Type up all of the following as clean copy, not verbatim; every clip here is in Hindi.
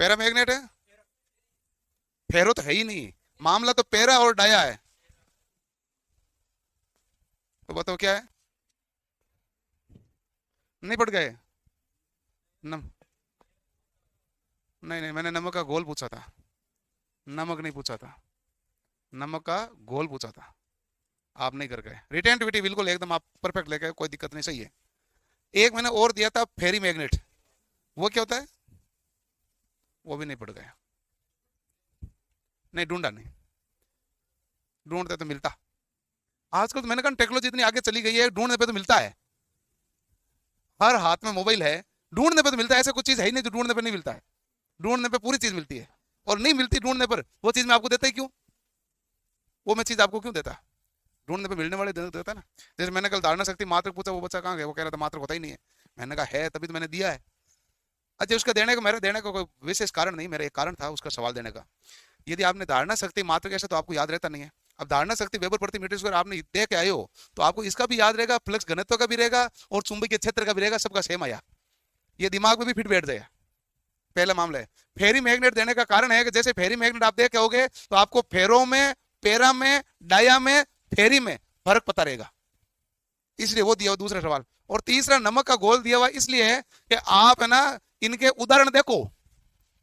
पैरामैग्नेट है, फेरो तो है ही नहीं, मामला तो पैरा और डाया है। तो बताओ क्या है? नहीं पड़ गए? नम नहीं नहीं, मैंने नमक का घोल पूछा था, नमक नहीं पूछा था, नमक का घोल पूछा था। आप नहीं कर गए। रिटेंटिविटी बिल्कुल एकदम आप परफेक्ट लेके, कोई दिक्कत नहीं, सही है। एक मैंने और दिया था फेरी मैग्नेट, वो क्या होता है? वो भी नहीं पड़ गया। नहीं ढूंढा नहीं, ढूंढते तो मिलता। आजकल तो मैंने कहा टेक्नोलॉजी इतनी आगे चली गई है, ढूंढने पे तो मिलता है। हर हाथ में मोबाइल है, ढूंढने पे तो मिलता है। ऐसे कुछ चीज है ही नहीं जो ढूंढने पे नहीं मिलता है। ढूंढने पे पूरी चीज मिलती है, और नहीं मिलती ढूंढने पर, वो चीज मैं आपको देता ही क्यों? वो मैं चीज आपको क्यों देता? ढूंढने पे मिलने वाले देता है ना। जैसे मैंने कल धारणा शक्ति मात्रक पूछा, वो बच्चा कहाँ गया? वो कह रहा था मात्रक होता ही नहीं है। मैंने कहा है, तभी तो मैंने दिया है। अच्छा, उसका देने का, मेरे देने का कोई विशेष कारण नहीं, मेरा एक कारण था उसका सवाल देने का। यदि आपने धारणा शक्ति मात्रक ऐसा, तो आपको याद रहता नहीं है। अब धारणा शक्ति वेबर प्रति मीटर स्क्वायर आपने दे के आए हो, तो आपको इसका भी याद रहेगा, फ्लक्स घनत्व का भी रहेगा, और चुंबकीय क्षेत्र का भी रहेगा, सबका सेम आया। ये दिमाग में भी फिट बैठ जाएगा। पहला मामला है। फेरी मैग्नेट देने का कारण है कि जैसे फेरी मैग्नेट आप देखे होगे, तो आपको फेरो में, पेरा में, डाया में, फेरी में फर्क पता रहेगा, इसलिए वो दिया हुआ दूसरा सवाल। और तीसरा नमक का घोल दिया हुआ इसलिए है कि आप है ना, इनके उदाहरण देखो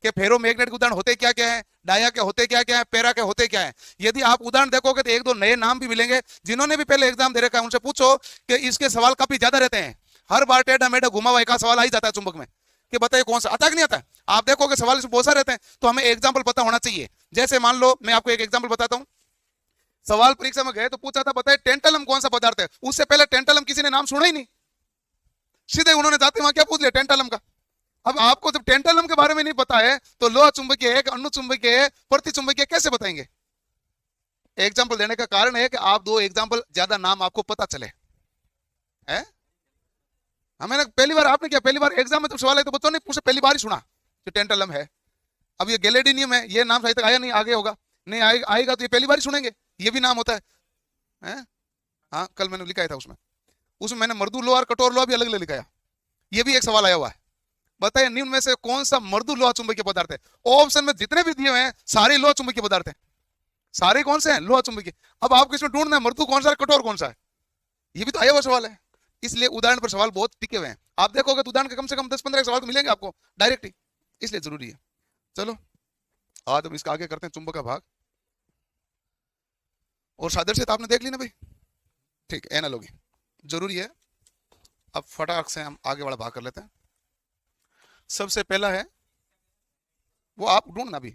कि फेरो मैग्नेट के उदाहरण होते क्या क्या है, डाया के होते क्या क्या है, पेरा के होते क्या है। यदि आप उदाहरण देखोगे तो एक दो नए नाम भी मिलेंगे। जिन्होंने भी पहले एग्जाम दे रखा है उनसे पूछो कि इसके सवाल काफी ज्यादा रहते हैं। हर बार टेढ़ा मेढ़ा घुमा हुआ एक सवाल आ ही जाता है चुंबक में, कि बताइए कौन सा आता कि नहीं आता। आप देखोगे सवाल इसमें बहुत सारे रहते हैं, तो हमें एग्जाम्पल पता होना चाहिए। जैसे मान लो मैं आपको एक एग्जाम्पल बताता हूँ। सवाल परीक्षा में गए तो पूछा था, बताइए टेंटलम कौन सा पदार्थ है। उससे पहले टेंटलम किसी ने नाम सुना ही नहीं, सीधे उन्होंने जाते वहां क्या पूछ लिया, टेंटलम का। अब आपको जब टेंटलम के बारे में नहीं पता है, तो लोह चुंबकीय है, अणु चुंबकीय है, प्रति चुंबकीय कैसे बताएंगे? एग्जाम्पल देने का कारण है कि आप दो एग्जाम्पल ज्यादा नाम आपको पता चले है। हमें पहली बार आपने क्या, पहली बार एग्जाम में जब सवाल है तो बच्चों ने पूछे, पहली बार ही सुना जो टेंटलम है। अब ये गैलेडिनियम है, ये नाम सही तक आया नहीं, आगे होगा, नहीं आएगा तो ये पहली बार ही सुनेंगे, ये भी नाम होता है? हाँ, कल मैंने लिखा था उसमें, मैंने मृदु लोहा और कठोर लोहा भी अलग अलग लिखाया। ये भी एक सवाल आया हुआ है, बताइए निम्न में से कौन सा मृदु लोहा चुंबकीय पदार्थ है। ऑप्शन में जितने भी दिए हुए हैं सारे लोहा चुंबकीय पदार्थ हैं, सारे कौन से हैं, लोहा चुंबकीय। अब आपको इसमें ढूंढना है मृदु कौन सा है, कठोर कौन सा है, ये भी तो आया हुआ सवाल है। इसलिए उदाहरण पर सवाल बहुत टिके हुए हैं। आप देखोगे तो उदाहरण के कम से कम 10-15 सवाल तो मिलेंगे आपको डायरेक्ट ही, इसलिए जरूरी है। चलो आज हम इसका आगे करते हैं, चुंबक का भाग। और सादृश्य आपने देख ली ना भाई, ठीक, एनालॉजी जरूरी है। अब फटाक से हम आगे वाला भाग कर लेते हैं। सबसे पहला है, वो आप ढूंढना भी,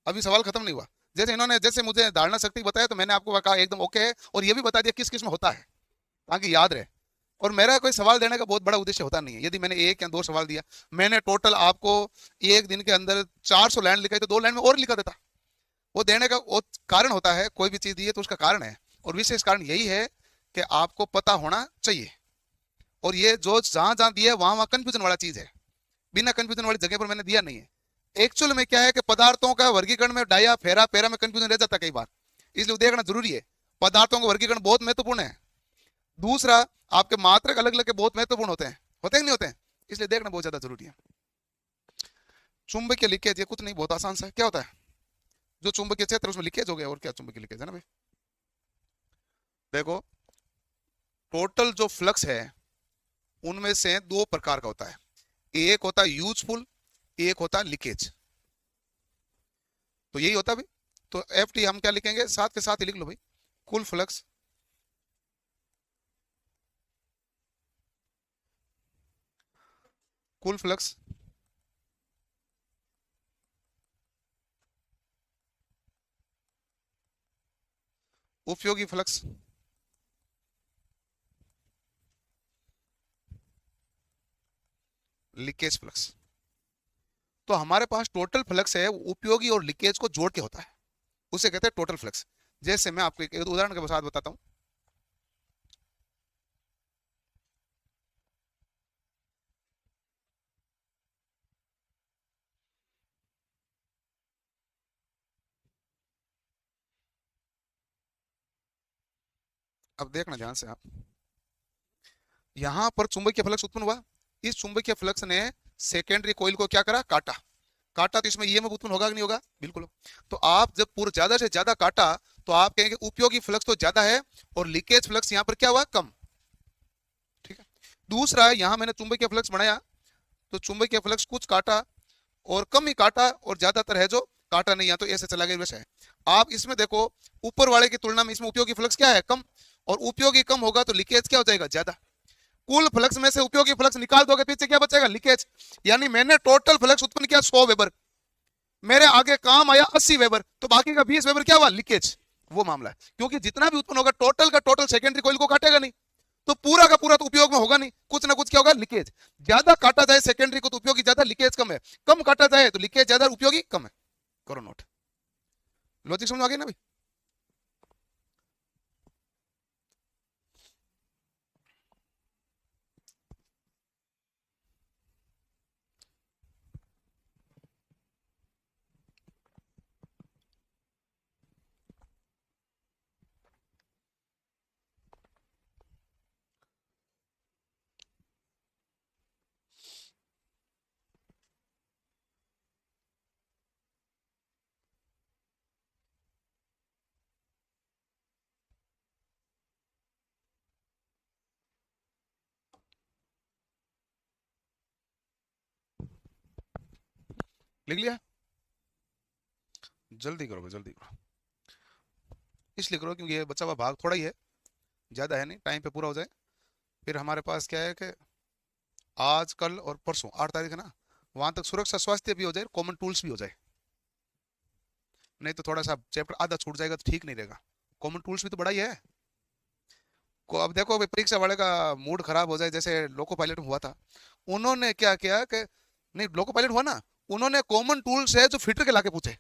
अभी सवाल खत्म नहीं हुआ। जैसे इन्होंने, जैसे मुझे धारणा शक्ति बताया, तो मैंने आपको कहा एकदम ओके है, और ये भी बता दिया किस किस में होता है, ताकि याद रहे। और मेरा कोई सवाल देने का बहुत बड़ा उद्देश्य होता नहीं है। यदि मैंने एक या दो सवाल दिया, मैंने टोटल आपको एक दिन के अंदर 400 लाइन लिखा है, तो 2 लाइन में और लिखा देता। वो देने का वो कारण होता है, कोई भी चीज दी है तो उसका कारण है, और विशेष कारण यही है कि आपको पता होना चाहिए। और ये जो जहां जहां दिया है वहां वहां कंफ्यूजन वाला चीज है, बिना कंफ्यूजन वाली जगह पर मैंने दिया नहीं है। एक्चुअल में क्या है कि पदार्थों का वर्गीकरण में डाया, फेरा, पेरा में कंफ्यूजन रह जाता है कई बार, इसलिए देखना जरूरी है। पदार्थों का वर्गीकरण बहुत महत्वपूर्ण है। दूसरा, आपके मात्रक अलग अलग के बहुत महत्वपूर्ण होते हैं नहीं होते हैं, इसलिए देखना बहुत ज्यादा जरूरी है। चुंबकीय लीकेज, ये कुछ नहीं, बहुत आसान सा है। क्या होता है, जो चुंबकीय क्षेत्र उसमें लीकेज हो गया, और क्या चुंबकीय लीकेज है ना भाई। देखो, टोटल जो फ्लक्स है उनमें से 2 प्रकार का होता है, एक होता है यूजफुल, एक होता है लीकेज। तो यही होता है भाई। तो एफ टी हम क्या लिखेंगे, साथ के साथ ही लिख लो भाई, कुल फ्लक्स कुल फ्लक्स उपयोगी फ्लक्स लीकेज फ्लक्स। तो हमारे पास टोटल फ्लक्स है, उपयोगी और लीकेज को जोड़ के होता है, उसे कहते हैं टोटल फ्लक्स। जैसे मैं आपको एक उदाहरण के साथ बताता हूं। अब देखना ध्यान से आप, यहां पर चुंबकीय फ्लक्स उत्पन्न हुआ, इस चुंबकीय फ्लक्स ने सेकेंडरी कोइल को क्या करा, काटा। काटा तो इसमें ईएमएफ उत्पन्न होगा कि नहीं होगा? बिल्कुल। तो आप जब पूरा ज्यादा से ज्यादा काटा तो आप कहेंगे उपयोगी फ्लक्स तो ज्यादा है और लीकेज फ्लक्स यहाँ पर क्या हुआ? कम। ठीक है। दूसरा है, यहां मैंने चुंबकीय फ्लक्स बनाया तो चुंबकीय फ्लक्स कुछ काटा और कम ही काटा और ज्यादातर है जो काटा नहीं, या तो ऐसे चला गया वैसे है। आप इसमें देखो ऊपर वाले की तुलना में इसमें उपयोगी फ्लक्स क्या है? कम। और उपयोगी कम होगा तो लीकेज क्या हो जाएगा? ज्यादा। कुल फ्लक्स में से उपयोगी फ्लक्स निकाल दोगे, पीछे क्या बचेगा? लीकेज। यानी मैंने टोटल फ्लक्स उत्पन्न किया 100 वेबर, मेरे आगे काम आया 80 वेबर, तो बाकी का 20 वेबर क्या हुआ? लीकेज। वो मामला है, क्योंकि जितना भी उत्पन्न होगा टोटल का टोटल सेकेंडरी कॉइल को काटेगा नहीं, तो पूरा का पूरा तो उपयोग में होगा नहीं, कुछ ना कुछ क्या होगा? लीकेज। ज्यादा काटा जाए सेकेंडरी को तो उपयोगी ज्यादा, लीकेज कम है। कम काटा जाए तो लीकेज ज्यादा, उपयोगी कम है। करो नोट। लॉजिक समझ आ गया ना भाई? लिख लिया? जल्दी करो भाई, जल्दी करो। इसलिए करो क्योंकि ये बचा हुआ भाग थोड़ा ही है, ज्यादा है नहीं, टाइम पे पूरा हो जाए। फिर हमारे पास क्या है कि आज कल और परसों 8 तारीख है ना, वहां तक सुरक्षा स्वास्थ्य भी हो जाए, कॉमन टूल्स भी हो जाए। नहीं तो थोड़ा सा चैप्टर आधा छूट जाएगा तो ठीक नहीं रहेगा। कॉमन टूल्स भी तो बड़ा ही है। को अब देखो भाई, परीक्षा वाले का मूड खराब हो जाए, जैसे लोको पायलट में हुआ था। उन्होंने क्या किया कि नहीं, लोको पायलट हुआ ना, उन्होंने कॉमन टूल्स है जो फिटर के लाके पूछे।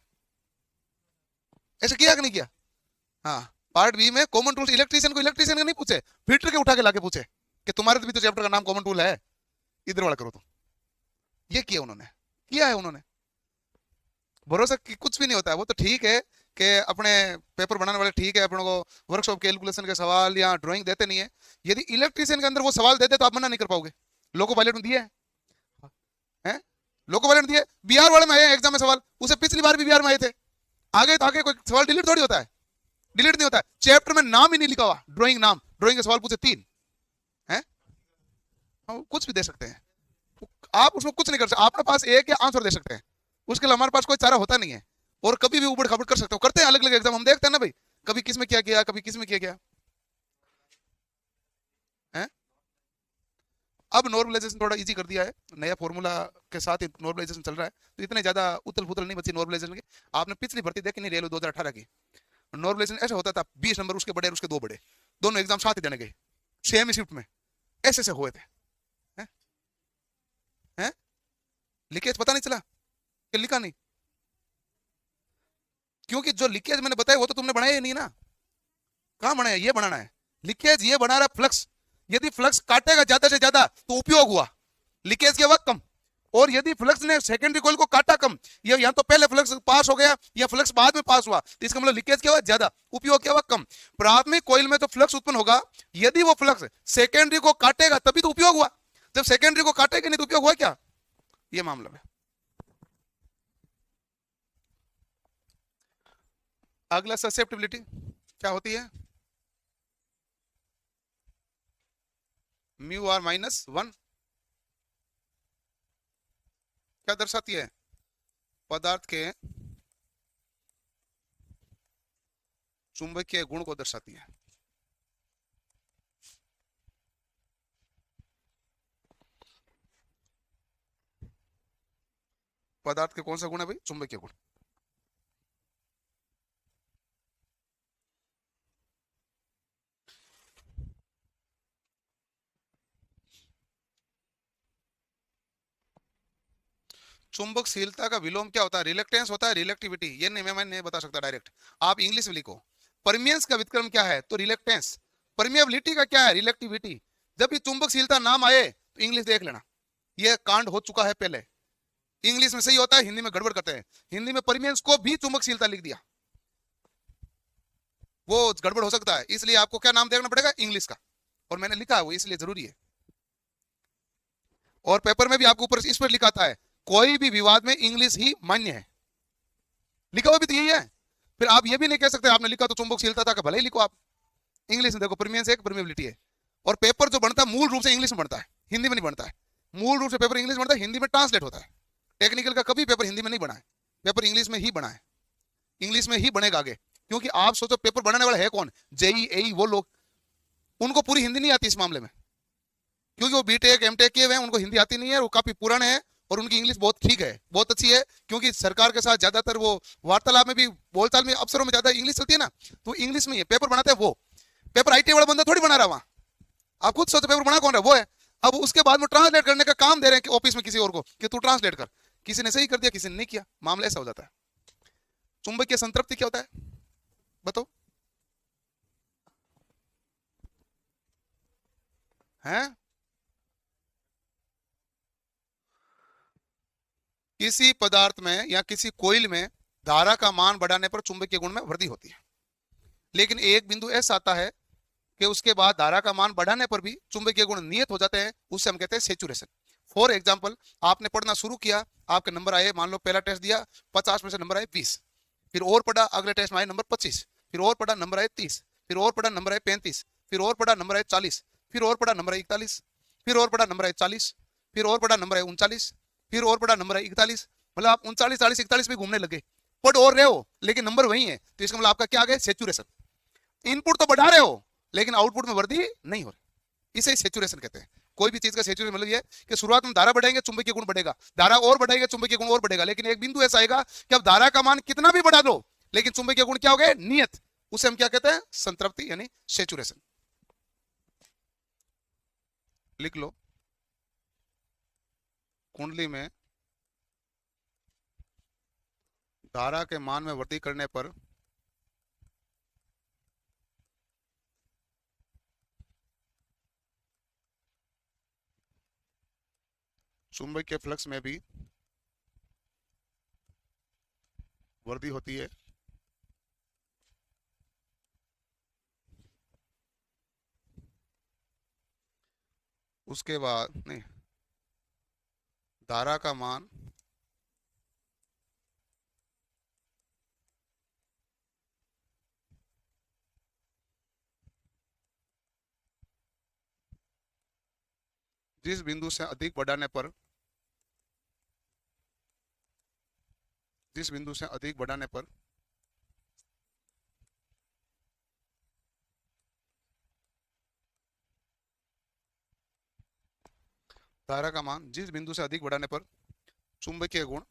ऐसे किया कि नहीं किया? हाँ। पार्ट बी में कॉमन टूल्स, इलेक्ट्रीशियन को इलेक्ट्रीशियन का नहीं पूछे, फिटर के उठा के लाके पूछे कि तुम्हारे तो भी तो चैप्टर का नाम कॉमन टूल है, इधर वाला करो तुम। ये किया उन्होंने, किया है उन्होंने। भरोसा की कुछ भी नहीं होता है। वो तो ठीक है कि अपने पेपर बनाने वाले ठीक है, अपनों को वर्कशॉप कैलकुलेशन के सवाल या ड्राइंग देते नहीं है। यदि इलेक्ट्रीशियन के अंदर वो सवाल देते तो आप मना नहीं कर पाओगे। लोको पायलट में दिए हैं, लोको पायलट दिए, बिहार वाले में आए एग्जाम में सवाल, उसे पिछली बार भी बिहार में आए थे। आगे तो आगे कोई सवाल डिलीट थोड़ी होता है, डिलीट नहीं होता है। चैप्टर में नाम ही नहीं लिखा हुआ, ड्राइंग नाम, ड्राइंग के सवाल पूछे 3 हैं, कुछ भी दे सकते हैं आप, उसमें कुछ नहीं कर सकते। आपके पास एक या आंसर दे सकते हैं, उसके लिए हमारे पास कोई चारा होता नहीं है। और कभी भी उबड़ खाबड़ कर सकते हो, करते हैं अलग अलग एग्जाम, हम देखते हैं ना भाई, कभी किस में क्या किया, कभी किस में किया गया है। अब नॉर्मलाइजेशन थोड़ा इजी कर दिया है, नया फॉर्मूला के साथ नॉर्मलाइजेशन चल रहा है, तो इतने ज्यादा उथल पुथल नहीं बची नॉर्मलाइजेशन की। आपने पिछली भर्ती देखी नहीं, रेलवे 2018 की, नॉर्मलाइजेशन ऐसा होता था 20 नंबर उसके बड़े और उसके 2 बड़े, दोनों एग्जाम साथ ही देने गए, सेम ही शिफ्ट में, ऐसे ऐसे हुए थे। हैं? हैं? लीकेज पता नहीं चला कि लिखा नहीं? क्योंकि जो लीकेज मैंने बताया वो तो तुमने बनाया ही नहीं ना। कहां बनाया? ये बनाना है लीकेज, ये बना रहा फ्लक्स। यदि फ्लक्स काटेगा ज्यादा से ज्यादा तो उपयोग हुआ, लीकेज के वक्त कम। और यदि फ्लक्स ने सेकेंडरी कॉइल को काटा कम, ये या तो पहले फ्लक्स पास हो गया या फ्लक्स बाद में पास हुआ, तो इसका मतलब लीकेज क्या हुआ? ज्यादा, उपयोग क्या हुआ? कम। प्राथमिक कॉइल में तो फ्लक्स उत्पन्न होगा, यदि वो फ्लक्स सेकेंडरी को काटेगा तभी तो उपयोग हुआ, जब सेकेंडरी को काटेगा नहीं तो उपयोग हुआ क्या? ये मामला है। अगला ससेप्टिबिलिटी क्या होती है? म्यू आर -1 क्या दर्शाती है? पदार्थ के चुंबकीय गुण को दर्शाती है। पदार्थ के कौन सा गुण है भाई? चुंबकीय गुण। चुंबकशीलता का विलोम क्या होता है? रिलेक्टेंस होता है, रिलेक्टिविटी। ये नहीं मैं नहीं बता सकता डायरेक्ट, आप इंग्लिश में लिखो। परमियंस का विक्रम क्या है? तो रिलेक्टेंस। परमिएबिलिटी का क्या है? रिलेक्टिविटी। जब भी चुंबकशीलता नाम आए तो इंग्लिश देख लेना, ये कांड हो चुका है पहले। इंग्लिश में सही होता है, हिंदी में गड़बड़ करते हैं। हिंदी में परमियंस को भी चुंबकशीलता लिख दिया, वो गड़बड़ हो सकता है, इसलिए आपको क्या नाम देखना पड़ेगा? इंग्लिश का। और मैंने लिखा है वो, इसलिए जरूरी है। और पेपर में भी आपको ऊपर इस पर लिखा आता है कोई भी विवाद में इंग्लिश ही मान्य है, लिखा हुआ भी तो यही है। फिर आप ये भी नहीं कह सकते आपने लिखा तो चुंबकशीलता था कि भले ही लिखो आप। इंग्लिश में देखो परमियंस एक परमिएबिलिटी है, और पेपर जो बनता है मूल रूप से इंग्लिश में बनता है, हिंदी में नहीं बनता है। मूल रूप से पेपर इंग्लिश में बनता है, हिंदी में ट्रांसलेट होता है। टेक्निकल का कभी पेपर हिंदी में नहीं बना है, पेपर इंग्लिश में ही बना है, इंग्लिश में ही बनेगा आगे। क्योंकि आप सोचो पेपर बनाने वाला है कौन, जेई एई वो लोग, उनको पूरी हिंदी नहीं आती इस मामले में, क्योंकि वो बीटेक एमटेक किए हुए हैं, उनको हिंदी आती नहीं है, वो काफी पुराने हैं और उनकी इंग्लिश बहुत ठीक है, बहुत अच्छी है। क्योंकि सरकार के साथ ज्यादातर वो वार्तालाप में भी, बोलचाल में, अफसरों में ज्यादा इंग्लिश चलती है ना, तो इंग्लिश में ही पेपर बनाते हैं वो। पेपर आईटी वाला बंदा थोड़ी बना रहा वहां, आप खुद सोचो पेपर बना कौन रहा, वो है। अब उसके बाद में ट्रांसलेट करने का काम दे रहे हैं कि ऑफिस में किसी और को कि तू ट्रांसलेट कर, किसी ने सही कर दिया किसी ने नहीं किया, मामला ऐसा हो जाता है। चुंबकीय संतृप्ति क्या होता है बताओ, हैं? किसी पदार्थ में या किसी कोइल में धारा का मान बढ़ाने पर चुंबकीय गुण में वृद्धि होती है, लेकिन एक बिंदु ऐसा आता है कि उसके बाद धारा का मान बढ़ाने पर भी चुंबकीय गुण नियत हो जाते हैं, उससे हम कहते हैं सेचुरेशन। फॉर एग्जाम्पल, आपने पढ़ना शुरू किया, आपके नंबर आए, मान लो पहला टेस्ट दिया 50 में से नंबर आए 20, फिर और पढ़ा, अगले टेस्ट में आए नंबर 25, फिर और पढ़ा नंबर आए 30, फिर और पढ़ा नंबर आए 35, फिर और पढ़ा नंबर आए 40, फिर और पढ़ा नंबर आए 41, फिर और पढ़ा नंबर आए 40, फिर और पढ़ा नंबर आए 39, फिर और पढ़ा नंबर आए 41। मतलब आप 39 40 41 में घूमने लगे, पढ़ और रहे हो लेकिन नंबर वही है, तो इसका मतलब आपका क्या आ गया, सेचुरेशन। इनपुट तो बढ़ा रहे हो लेकिन आउटपुट में वृद्धि नहीं हो रही, इसे सेचुरेशन कहते हैं। कोई भी चीज का सेचुरेशन मतलब ये है कि शुरुआत में धारा बढ़ाएंगे चुंबकीय गुण बढ़ेगा, धारा और बढ़ाएंगे चुंबकीय गुण और बढ़ेगा, लेकिन एक बिंदु ऐसा आएगा कि अब धारा का मान कितना भी बढ़ा दो लेकिन चुंबकीय गुण क्या हो गए, नियत। उसे हम क्या कहते हैं, संतृप्ति यानी सेचुरेशन। लिख लो, कुंडली में धारा के मान में वृद्धि करने पर चुंबकीय फ्लक्स में भी वृद्धि होती है। उसके बाद नहीं, धारा का मान जिस बिंदु से अधिक बढ़ाने पर, जिस बिंदु से अधिक बढ़ाने पर धारा का मान, जिस बिंदु से अधिक बढ़ाने पर चुंबकीय गुण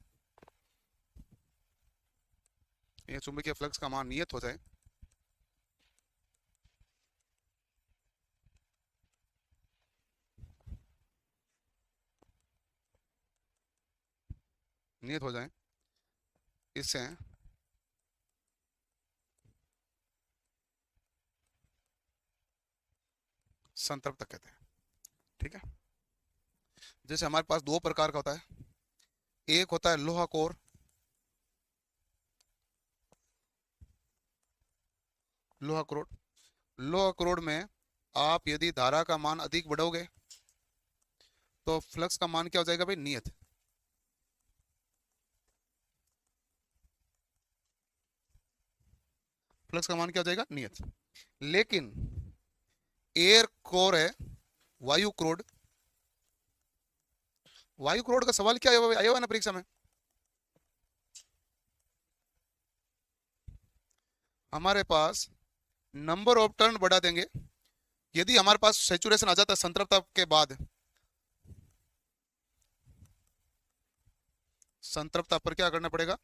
या चुंबकीय फ्लक्स का मान नियत हो जाए, नियत हो जाए, इससे संतृप्त कहते हैं। ठीक है, जैसे हमारे पास दो प्रकार का होता है, एक होता है लोहा कोर, लोहा क्रोड। लोहा क्रोड में आप यदि धारा का मान अधिक बढ़ाओगे तो फ्लक्स का मान क्या हो जाएगा भाई, नियत। फ्लक्स का मान क्या हो जाएगा, नियत। लेकिन एयर कोर है, वायु क्रोड, वायु क्रोड का सवाल क्या आया हुआ ना परीक्षा में, हमारे पास नंबर ऑफ टर्न बढ़ा देंगे। यदि हमारे पास सेचुरेशन आ जाता है संतृप्तता के बाद, संतृप्तता पर क्या करना पड़ेगा,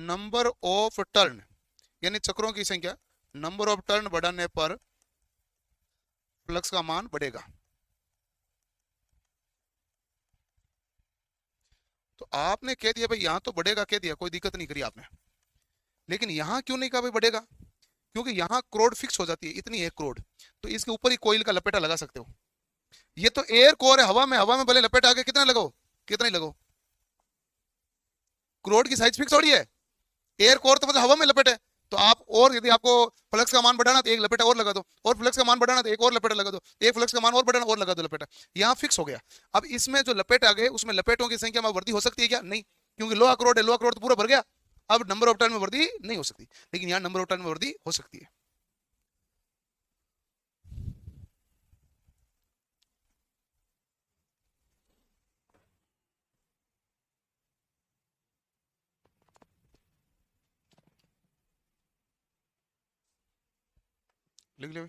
नंबर ऑफ टर्न यानी चक्रों की संख्या, नंबर ऑफ टर्न बढ़ाने पर फ्लक्स का मान बढ़ेगा। तो आपने कह दिया भाई यहां तो बढ़ेगा, कह दिया, कोई दिक्कत नहीं करी आपने, लेकिन यहां क्यों नहीं कहा भाई बढ़ेगा, क्योंकि यहां क्रोड फिक्स हो जाती है, इतनी है क्रोड, तो इसके ऊपर ही कोयल का लपेटा लगा सकते हो। ये तो एयर कोर है, हवा में भले लपेटा आके कितना लगाओ, कितना ही लगाओ, क्रोड की साइज फिक्स हो रही है। एयर कोर तो मतलब हवा में लपेटे, तो आप, और यदि आपको फ्लक्स का मान बढ़ाना तो एक लपेटा और लगा दो, और फ्लक्स का मान बढ़ाना तो एक और लपेटा लगा दो, एक फ्लक्स का मान और बढ़ाना और लगा दो लपेटा, यहाँ फिक्स हो गया। अब इसमें जो लपेट आ गए उसमें लपेटों की संख्या में वृद्धि हो सकती है क्या? नहीं, क्योंकि लोहा क्रोड है, लोहा क्रोड तो पूरा भर गया। अब नंबर ऑफ टर्न में वृद्धि नहीं हो सकती, लेकिन यहाँ नंबर ऑफ टर्न में वृद्धि हो सकती है। लिख ले।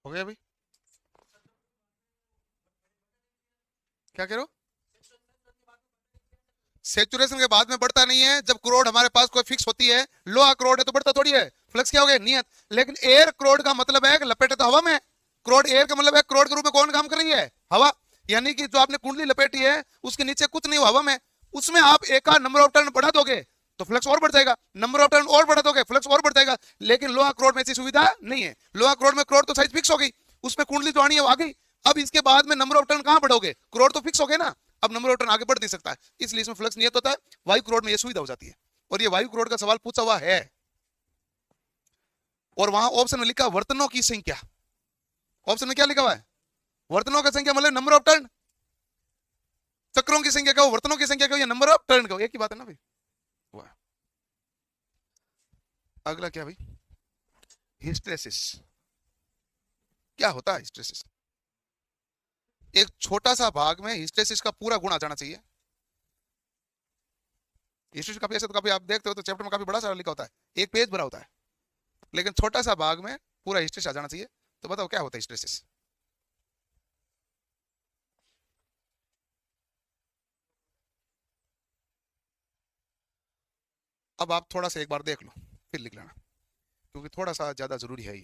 हो गया भाई? क्या कह रहे हो? सेचुरेशन के बाद में बढ़ता नहीं है, जब क्रोड हमारे पास कोई फिक्स होती है, लोहा क्रोड है तो बढ़ता थोड़ी है, फ्लक्स क्या हो गया? नियत। लेकिन एयर क्रोड का मतलब है कि लपेटे तो हवा में, क्रोड एयर का मतलब है क्रोड के रूप में कौन काम कर रही है? हवा। यानी कि जो आपने कुंडली लपेटी है उसके नीचे कुछ नहीं हुआ, हवा में, उसमें आप एक नंबर ऑफ टर्न बढ़ा दोगे तो फ्लक्स और बढ़ जाएगा, नंबर ऑफ टर्न और बढ़ा दोगे फ्लक्स और बढ़ जाएगा। लेकिन लोहा क्रोड में ऐसी सुविधा नहीं है। लोहा क्रोड में क्रोड तो साइज फिक्स हो गई, उसमें कुंडली जो आनी है वो आ गई। अब इसके बाद में नंबर ऑफ टर्न कहां बढ़ोगे? क्रोड तो फिक्स हो गए ना, अब नंबर ऑफ टर्न आगे बढ़ नहीं सकता है, इसलिए इसमें फ्लक्स नियत होता है। वायु क्रोड में यह सुविधा हो जाती है, और ये वायु क्रोड का सवाल पूछा हुआ है। और वहां ऑप्शन में लिखा वर्तनों की संख्या, ऑप्शन में क्या लिखा हुआ है? वर्तनों की संख्या मतलब नंबर ऑफ टर्न। चक्रों की संख्या कहो, वर्तनों की संख्या कहो, या नंबर ऑफ टर्न कहो, एक ही बात है ना भाई। अगला क्या भाई? हिस्टेरेसिस। क्या होता है हिस्टेरेसिस? एक छोटा सा भाग में हिस्टेरेसिस का पूरा गुण आ जाना चाहिए। हिस्टेरेसिस काफी ऐसे तो काफी आप देखते हो तो चैप्टर में काफी बड़ा सारा लिखा होता है, एक पेज भरा होता है, लेकिन छोटा सा भाग में पूरा हिस्टेरेसिस आ जाना चाहिए। तो बताओ क्या होता है हिस्टेरेसिस? अब आप थोड़ा सा एक बार देख लो फिर लिख लेना, क्योंकि थोड़ा सा ज्यादा जरूरी है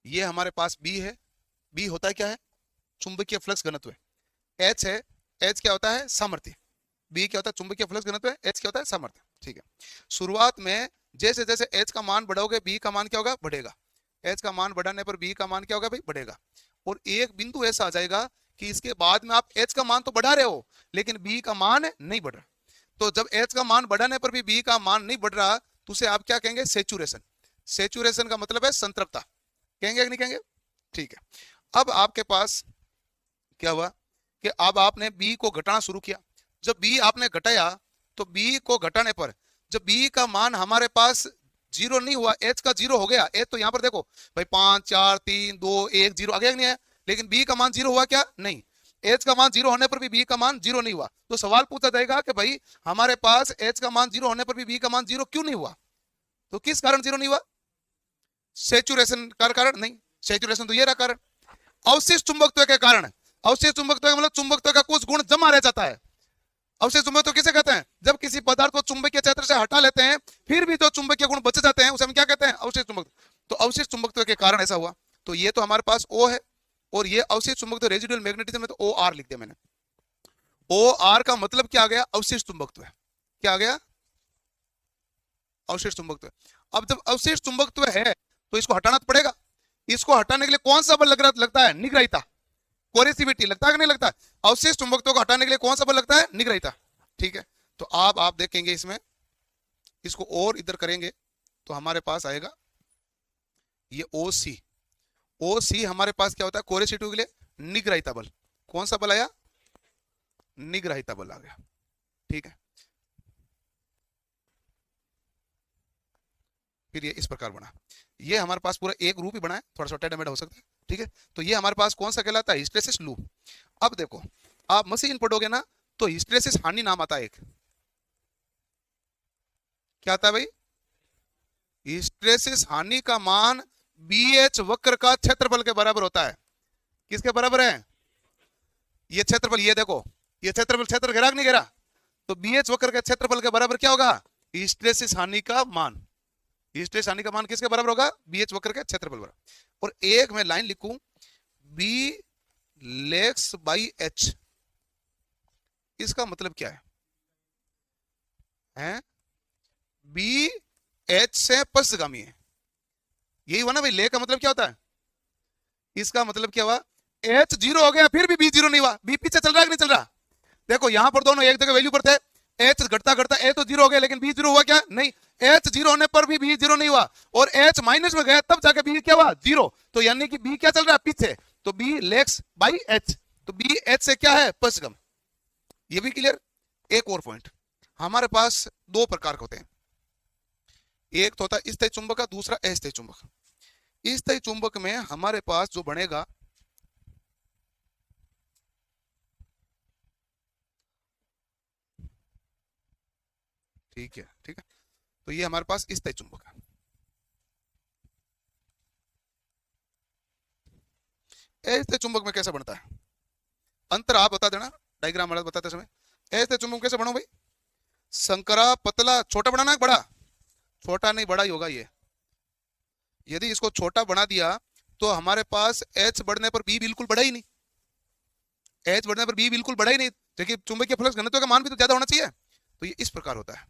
ये हमारे पास बी है। बी होता है क्या है? चुंबकीय फ्लक्स घनत्व। एच है, एच क्या होता है? सामर्थ्य। बी क्या होता है? चुंबकीय फ्लक्स घनत्व। एच क्या होता है? सामर्थ्य। ठीक है। शुरुआत में जैसे जैसे एच का मान बढ़ाओगे बी का मान क्या होगा? बढ़ेगा। एच का मान बढ़ाने पर बी का मान क्या होगा भाई? बढ़ेगा। और एक बिंदु ऐसा आ जाएगा कि इसके बाद में आप एच का मान तो बढ़ा रहे हो लेकिन बी का मान नहीं बढ़ रहा। तो जब एच का मान बढ़ाने पर भी बी का मान नहीं बढ़ रहा तो उसे आप क्या कहेंगे? सेचुरेशन। सेचुरेशन का मतलब है संतृप्तता। कहेंगे कि नहीं कहेंगे? ठीक है। अब आपके पास क्या हुआ कि अब आपने बी को घटाना शुरू किया। जब बी आपने घटाया तो बी को घटाने पर जब बी का मान हमारे पास जीरो नहीं हुआ, एच का जीरो हो गया। एच तो यहां पर देखो भाई 5 4 3 2 1 0 आ गया नहीं है, लेकिन बी का मान जीरो हुआ क्या? नहीं। एच का मान जीरो होने पर भी बी का मान जीरो नहीं हुआ, तो सवाल पूछा जाएगा कि भाई हमारे पास एच का मान जीरो होने पर भी बी का मान जीरो क्यों नहीं हुआ? तो किस कारण जीरो नहीं हुआ? सेचुरेशन का कारण नहीं, सेचुरेशन तो ये रहा कारण। अवशिष्ट चुंबकत्व के कारण। अवशिष्ट चुंबकत्व का मतलब चुंबकत्व का कुछ गुण जमा रह जाता है। अवशिष्ट चुंबकत्व किसे कहते हैं? जब किसी पदार्थ को चुंबकीय क्षेत्र से हटा लेते हैं फिर भी जो चुंबकीय गुण बच जाते हैं उसे हम क्या कहते हैं? अवशिष्ट चुंबकत्व। तो अवशिष्ट चुंबकत्व के कारण ऐसा हुआ। तो ये तो हमारे पास O है, और ये अवशिष्ट चुंबकत्व रेजिडुअल मैग्नेटिज्म में, तो OR लिख दिया मैंने। OR का मतलब क्या आ गया? अवशिष्ट चुंबकत्व। क्या आ गया? अवशिष्ट चुंबकत्व। अब जब अवशिष्ट चुंबकत्व है तो इसको हटाना तो पड़ेगा। इसको हटाने के लिए कौन सा बल लगता है? निग्रहिता, कोरेसिविटी लगता है कि नहीं लगता है? अवशिष्ट चुंबकत्व को हटाने के लिए कौन सा बल लगता है? निग्रहिता। ठीक है। तो आप देखेंगे इसमें, इसको और इधर करेंगे तो हमारे पास आएगा ये OC। OC हमारे पास क्या होता है? कोरेसिविटी के लिए निग्रहिता बल। कौन सा बल आया? निग्रहिता बल आ गया। ठीक है। फिर ये इस प्रकार बना। ये हमारे पास पूरा एक रूप ही बना है, थोड़ा सा टेढ़ा मेढ़ा हो सकता है। ठीक है। तो ये हमारे पास कौन सा कहलाता है? Hysteresis loop. अब देखो आप मशीन पढ़ोगे ना तो हिस्टेरेसिस हानि नाम आता है एक। क्या आता है भाई? हिस्टैरिसीस हानि का मान BH वक्र का क्षेत्रफल के बराबर होता है। किसके बराबर है? ये क्षेत्रफल, ये देखो, ये क्षेत्रफल, क्षेत्र घेरा कि नहीं घेरा? तो BH वक्र के क्षेत्रफल के बराबर क्या होगा? हिस्टैरिसीस हानि का मान। हिस्टैरिसीस हानि का मान किसके बराबर होगा? BH वक्र के क्षेत्रफल बराबर। और एक मैं लाइन लिखूं, B लेक्स बाई H, इसका मतलब क्या है? हैं? B H से पश्चगामी है, यही हुआ ना भाई। ले का मतलब क्या होता है? इसका मतलब क्या हुआ? H जीरो हो गया, फिर भी B जीरो नहीं हुआ। B पीछे चल रहा है कि नहीं चल रहा? देखो यहां पर दोनों एक जगह वैल्यू पर थे, H घटता घटता A तो जीरो हो गया, लेकिन B जीरो हुआ क्या? नहीं। H जीरो होने पर भी B जीरो नहीं हुआ, और H माइनस में गया तब जाके B क्या हुआ? जीरो। तो यानी कि B क्या चल रहा है? पीछे। तो B लेक्स बाई H, तो B H से क्या है? पश्चगम। ये भी क्लियर? एक और पॉइंट, हमारे पास दो प्रकार के होते हैं, एक तो होता है स्थायी चुंबक का, दूसरा अस्थायी चुंबक। स्थायी चुंबक में हमारे पास जो बनेगा, ठीक है, ठीक है, तो ये हमारे पास स्थायी चुंबक है। अस्थायी चुंबक में कैसे बनता है? अंतर आप बता देना डायग्राम वाला बताते समय। अस्थायी चुंबक कैसे बनाओ भाई? संकरा पतला, छोटा बनाना है बड़ा? छोटा नहीं, बड़ा ही होगा ये। यदि इसको छोटा बना दिया तो हमारे पास H बढ़ने पर B बिल्कुल बढ़ा ही नहीं। H बढ़ने पर B बिल्कुल बढ़ा ही नहीं, क्योंकि चुंबकीय फ्लक्स घनत्व का मान भी तो ज्यादा होना चाहिए। तो ये इस प्रकार होता है।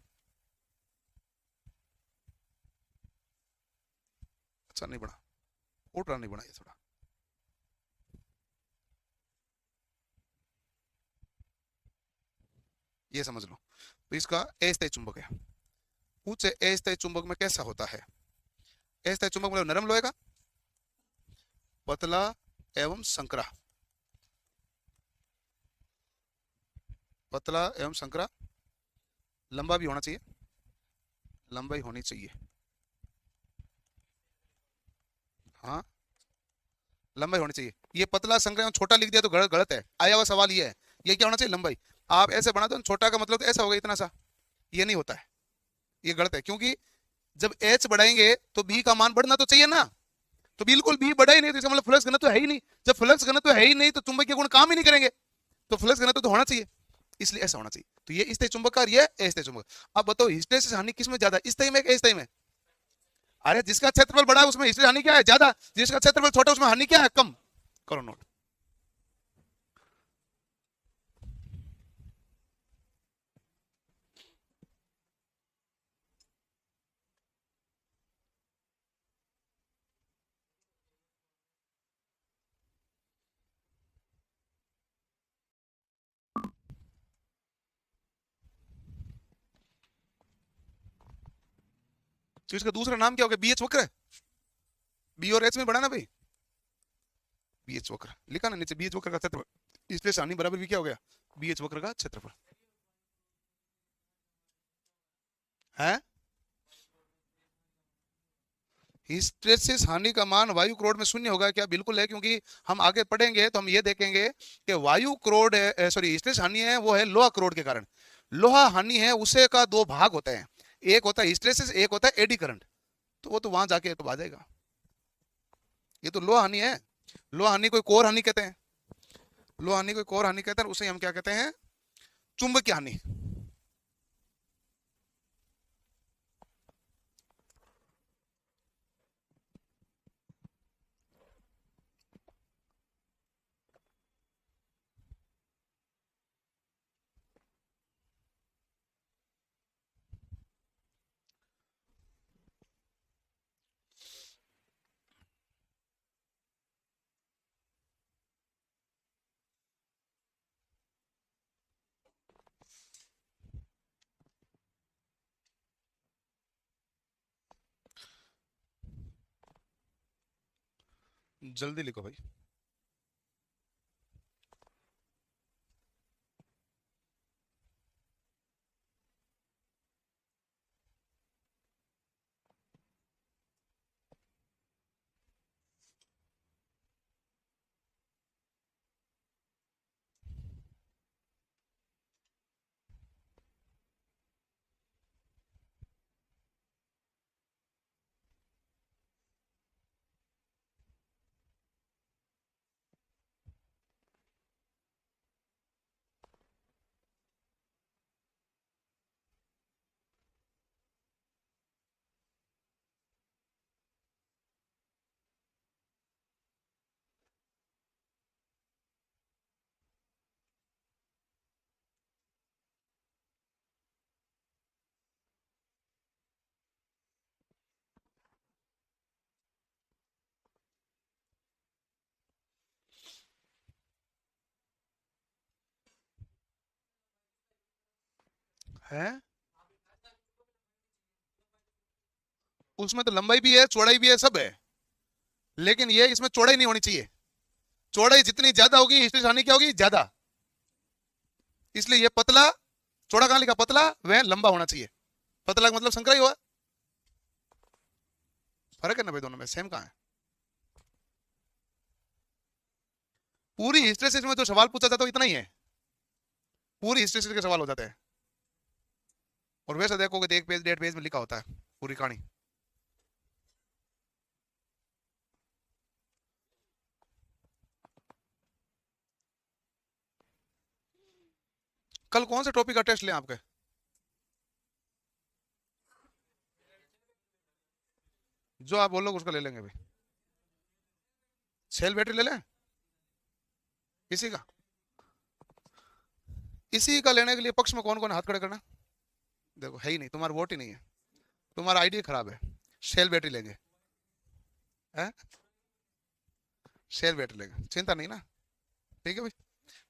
अच्छा नहीं बना, उल्टा नहीं बना ये थोड़ा, ये समझ लो। तो इसका अस्थायी चुंबक है। पूछे अस्थायी चुंबक में कैसा होता है? अस्थायी चुंबक मतलब नरम लोहे का, पतला एवं संकरा, पतला एवं संकरा, लंबा भी होना चाहिए, लंबाई होनी चाहिए। हाँ, लंबाई होनी चाहिए। ये पतला संकरा एवं छोटा लिख दिया तो गलत गलत है, आया हुआ सवाल ये है। ये क्या होना चाहिए? लंबाई। आप ऐसे बना दो छोटा का मतलब तो ऐसा होगा, इतना सा, ये नहीं होता है, ये गलत है। क्योंकि जब H बढ़ाएंगे तो B का मान बढ़ना तो चाहिए ना, तो बिल्कुल B बढ़ा ही नहीं, तो इसका मतलब फ्लक्स घनत्व तो है ही नहीं। जब फ्लक्स घनत्व तो है ही नहीं तो चुंबकीय गुण काम ही नहीं करेंगे, तो फ्लक्स घनत्व तो होना चाहिए, इसलिए ऐसा होना चाहिए। तो ये स्थायी चुंबक और ये अस्थायी चुंबक। अब बताओ हिस्टैरिसीस हानि किसमें ज्यादा, स्थायी में कि अस्थायी में? अरे जिसका क्षेत्रफल बड़ा है उसमें हिस्टैरिसीस हानि क्या है? ज्यादा। जिसका क्षेत्रफल छोटा उसमें हानि क्या है? कम। करो नोट। तो इसका दूसरा नाम क्या हो गया? BH वक्र। B और H में बड़ा ना भाई, BH वक्र लिखा ना नीचे, BH वक्र का क्षेत्रफल, इसलिए हानि बराबर भी क्या हो गया? BH वक्र का क्षेत्रफल है। हिस्टैरिसीस हानि का मान वायु क्रोड में शून्य होगा क्या? बिल्कुल है, क्योंकि हम आगे पढ़ेंगे तो हम ये देखेंगे कि वायु क्रोड सॉरी हिस्टैरिसीस हानि है वो है लोहा क्रोड के कारण। लोहा हानि है उसे का दो भाग होते हैं, एक होता है हिस्टैरिसीस, एक होता है एडी करंट। तो वो तो वहां जाके तो आ जाएगा। ये तो लोहा हानि है। लोहा हानि कोई कोर हानि कहते हैं, लोहा हानि कोई कोर हानि कहते हैं, उसे हम क्या कहते हैं? चुंबकीय हानि। जल्दी लिखो भाई। है। उसमें तो लंबाई भी है, चौड़ाई भी है, सब है, लेकिन ये इसमें चौड़ाई नहीं होनी चाहिए। चौड़ाई जितनी ज्यादा होगी हिस्ट्री हानि क्या होगी, ज्यादा। इसलिए ये पतला, चौड़ा कहां लिखा, पतला, वह लंबा होना चाहिए। पतला का मतलब संकरा ही हुआ। फर्क है ना भाई, दोनों में सेम कहां है। पूरी हिस्ट्री में जो सवाल पूछा जाता है इतना ही है, पूरी हिस्ट्री के सवाल हो जाते हैं। और वैसे देखोगे तो एक पेज 1.5 पेज में लिखा होता है पूरी कहानी। कल कौन से टॉपिक का टेस्ट लें आपके। जो आप बोलोगे उसका ले लेंगे भाई। सेल बैटरी ले लें, इसी का, इसी का लेने के लिए पक्ष में कौन कौन हाथ खड़े करना। देखो है ही नहीं, तुम्हारा वोट ही नहीं है, तुम्हारा आईडी खराब है। सेल बैटरी लेंगे, है, सेल बैटरी लेंगे, चिंता नहीं ना। ठीक है भाई,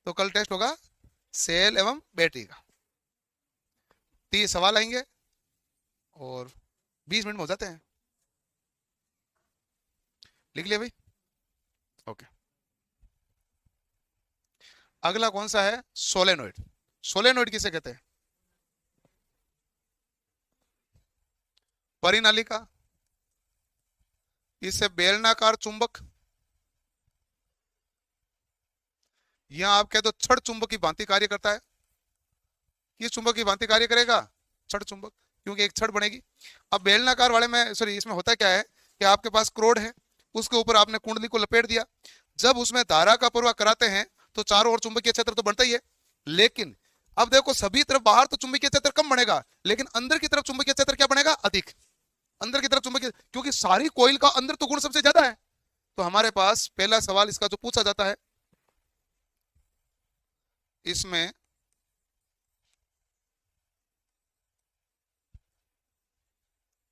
तो कल टेस्ट होगा सेल एवं बैटरी का। 30 सवाल आएंगे और 20 मिनट में हो जाते हैं। लिख लिया भाई, ओके। अगला कौन सा है, सोलेनोइड। सोलेनोइड किसे कहते हैं, परिनालिका, इससे बेलनाकार चुंबक, यहां आप कह दो छड़ चुंबक की भांति कार्य करता है। किस चुंबक की भांति कार्य करेगा, छड़ चुंबक, क्योंकि एक छड़ बनेगी। अब बेलनाकार वाले में, सॉरी, इसमें होता क्या है कि आपके पास क्रोड है, उसके ऊपर आपने कुंडली को लपेट दिया, जब उसमें धारा का प्रवाह कराते हैं तो चारों ओर चुंबकीय क्षेत्र तो बढ़ता ही है, लेकिन अब देखो सभी तरफ बाहर तो चुंबकीय क्षेत्र कम बनेगा, लेकिन अंदर की तरफ चुंबकीय क्षेत्र क्या बनेगा, अधिक। अंदर की तरफ चुंबकीय, क्योंकि सारी कोइल का अंदर तो गुण सबसे ज्यादा है। तो हमारे पास पहला सवाल इसका जो पूछा जाता है, इसमें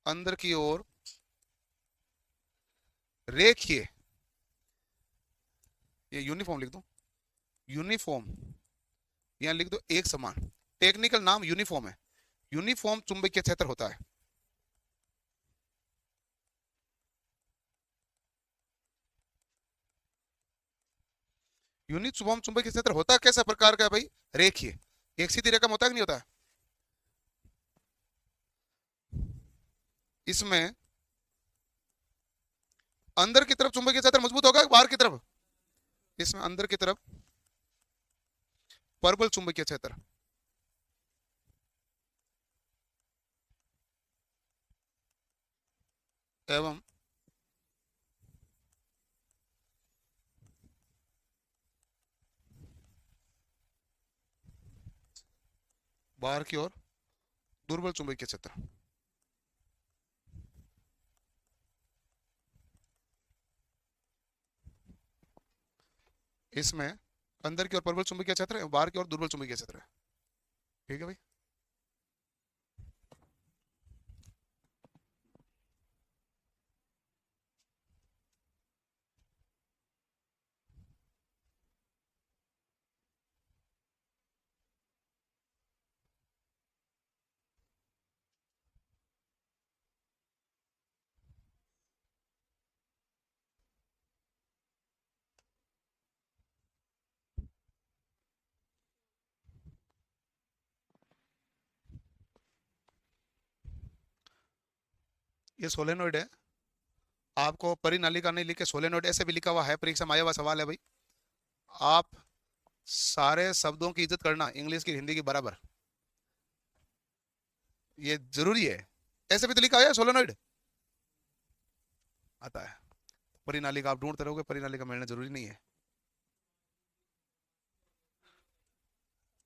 अंदर की ओर रेखीय, ये यूनिफॉर्म लिख दो, यूनिफॉर्म, यहां लिख दो एक समान, टेक्निकल नाम यूनिफॉर्म है, यूनिफॉर्म चुंबकीय क्षेत्र होता है। यूनिफॉर्म चुंबकीय क्षेत्र होता कैसा प्रकार का है भाई, रेखीय, एक सीधी रेखा में होता है कि नहीं होता है। इसमें अंदर की तरफ चुंबकीय क्षेत्र मजबूत होगा, बाहर की तरफ, इसमें अंदर की तरफ प्रबल चुंबकीय क्षेत्र, एवं बाहर की ओर दुर्बल चुंबकीय क्षेत्र। इसमें अंदर की ओर प्रबल चुंबकीय क्षेत्र है, बाहर की ओर दुर्बल चुंबकीय क्षेत्र है। ठीक है भाई, ये सोलेनोइड है। आपको परिनालिका नहीं लिखे, सोलेनोइड ऐसे भी लिखा हुआ है, परीक्षा में आया हुआ सवाल है भाई। आप सारे शब्दों की इज्जत करना, इंग्लिश की हिंदी की बराबर, ये जरूरी है। ऐसे भी तो लिखा है सोलेनोइड, आता है। परिनालिका आप ढूंढते रहोगे, परिनालिका मिलना जरूरी नहीं है।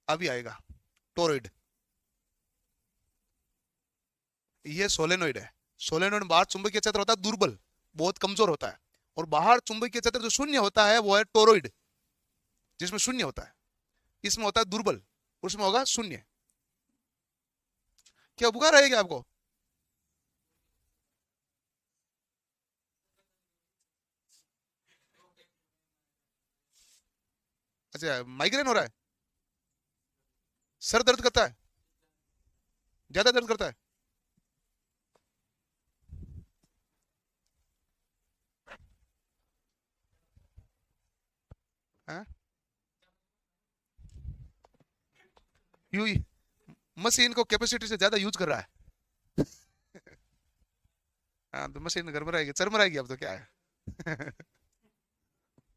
अभी आएगा टोरॉइड, ये सोलेनोइड है। सोलेनोइड बाहर चुंबकीय क्षेत्र होता है दुर्बल, बहुत कमजोर होता है, और बाहर चुंबकीय क्षेत्र जो शून्य होता है वो है टोरॉइड, जिसमें शून्य होता है। इसमें होता है दुर्बल, उसमें होगा शून्य। क्या बुखार रहेगा आपको, अच्छा माइग्रेन हो रहा है, सर दर्द करता है, ज्यादा दर्द करता है? हैं? यू मशीन को कैपेसिटी से ज्यादा यूज कर रहा है। हाँ तो मशीन गड़बड़ाएगी, चरमराएगी, अब तो क्या है।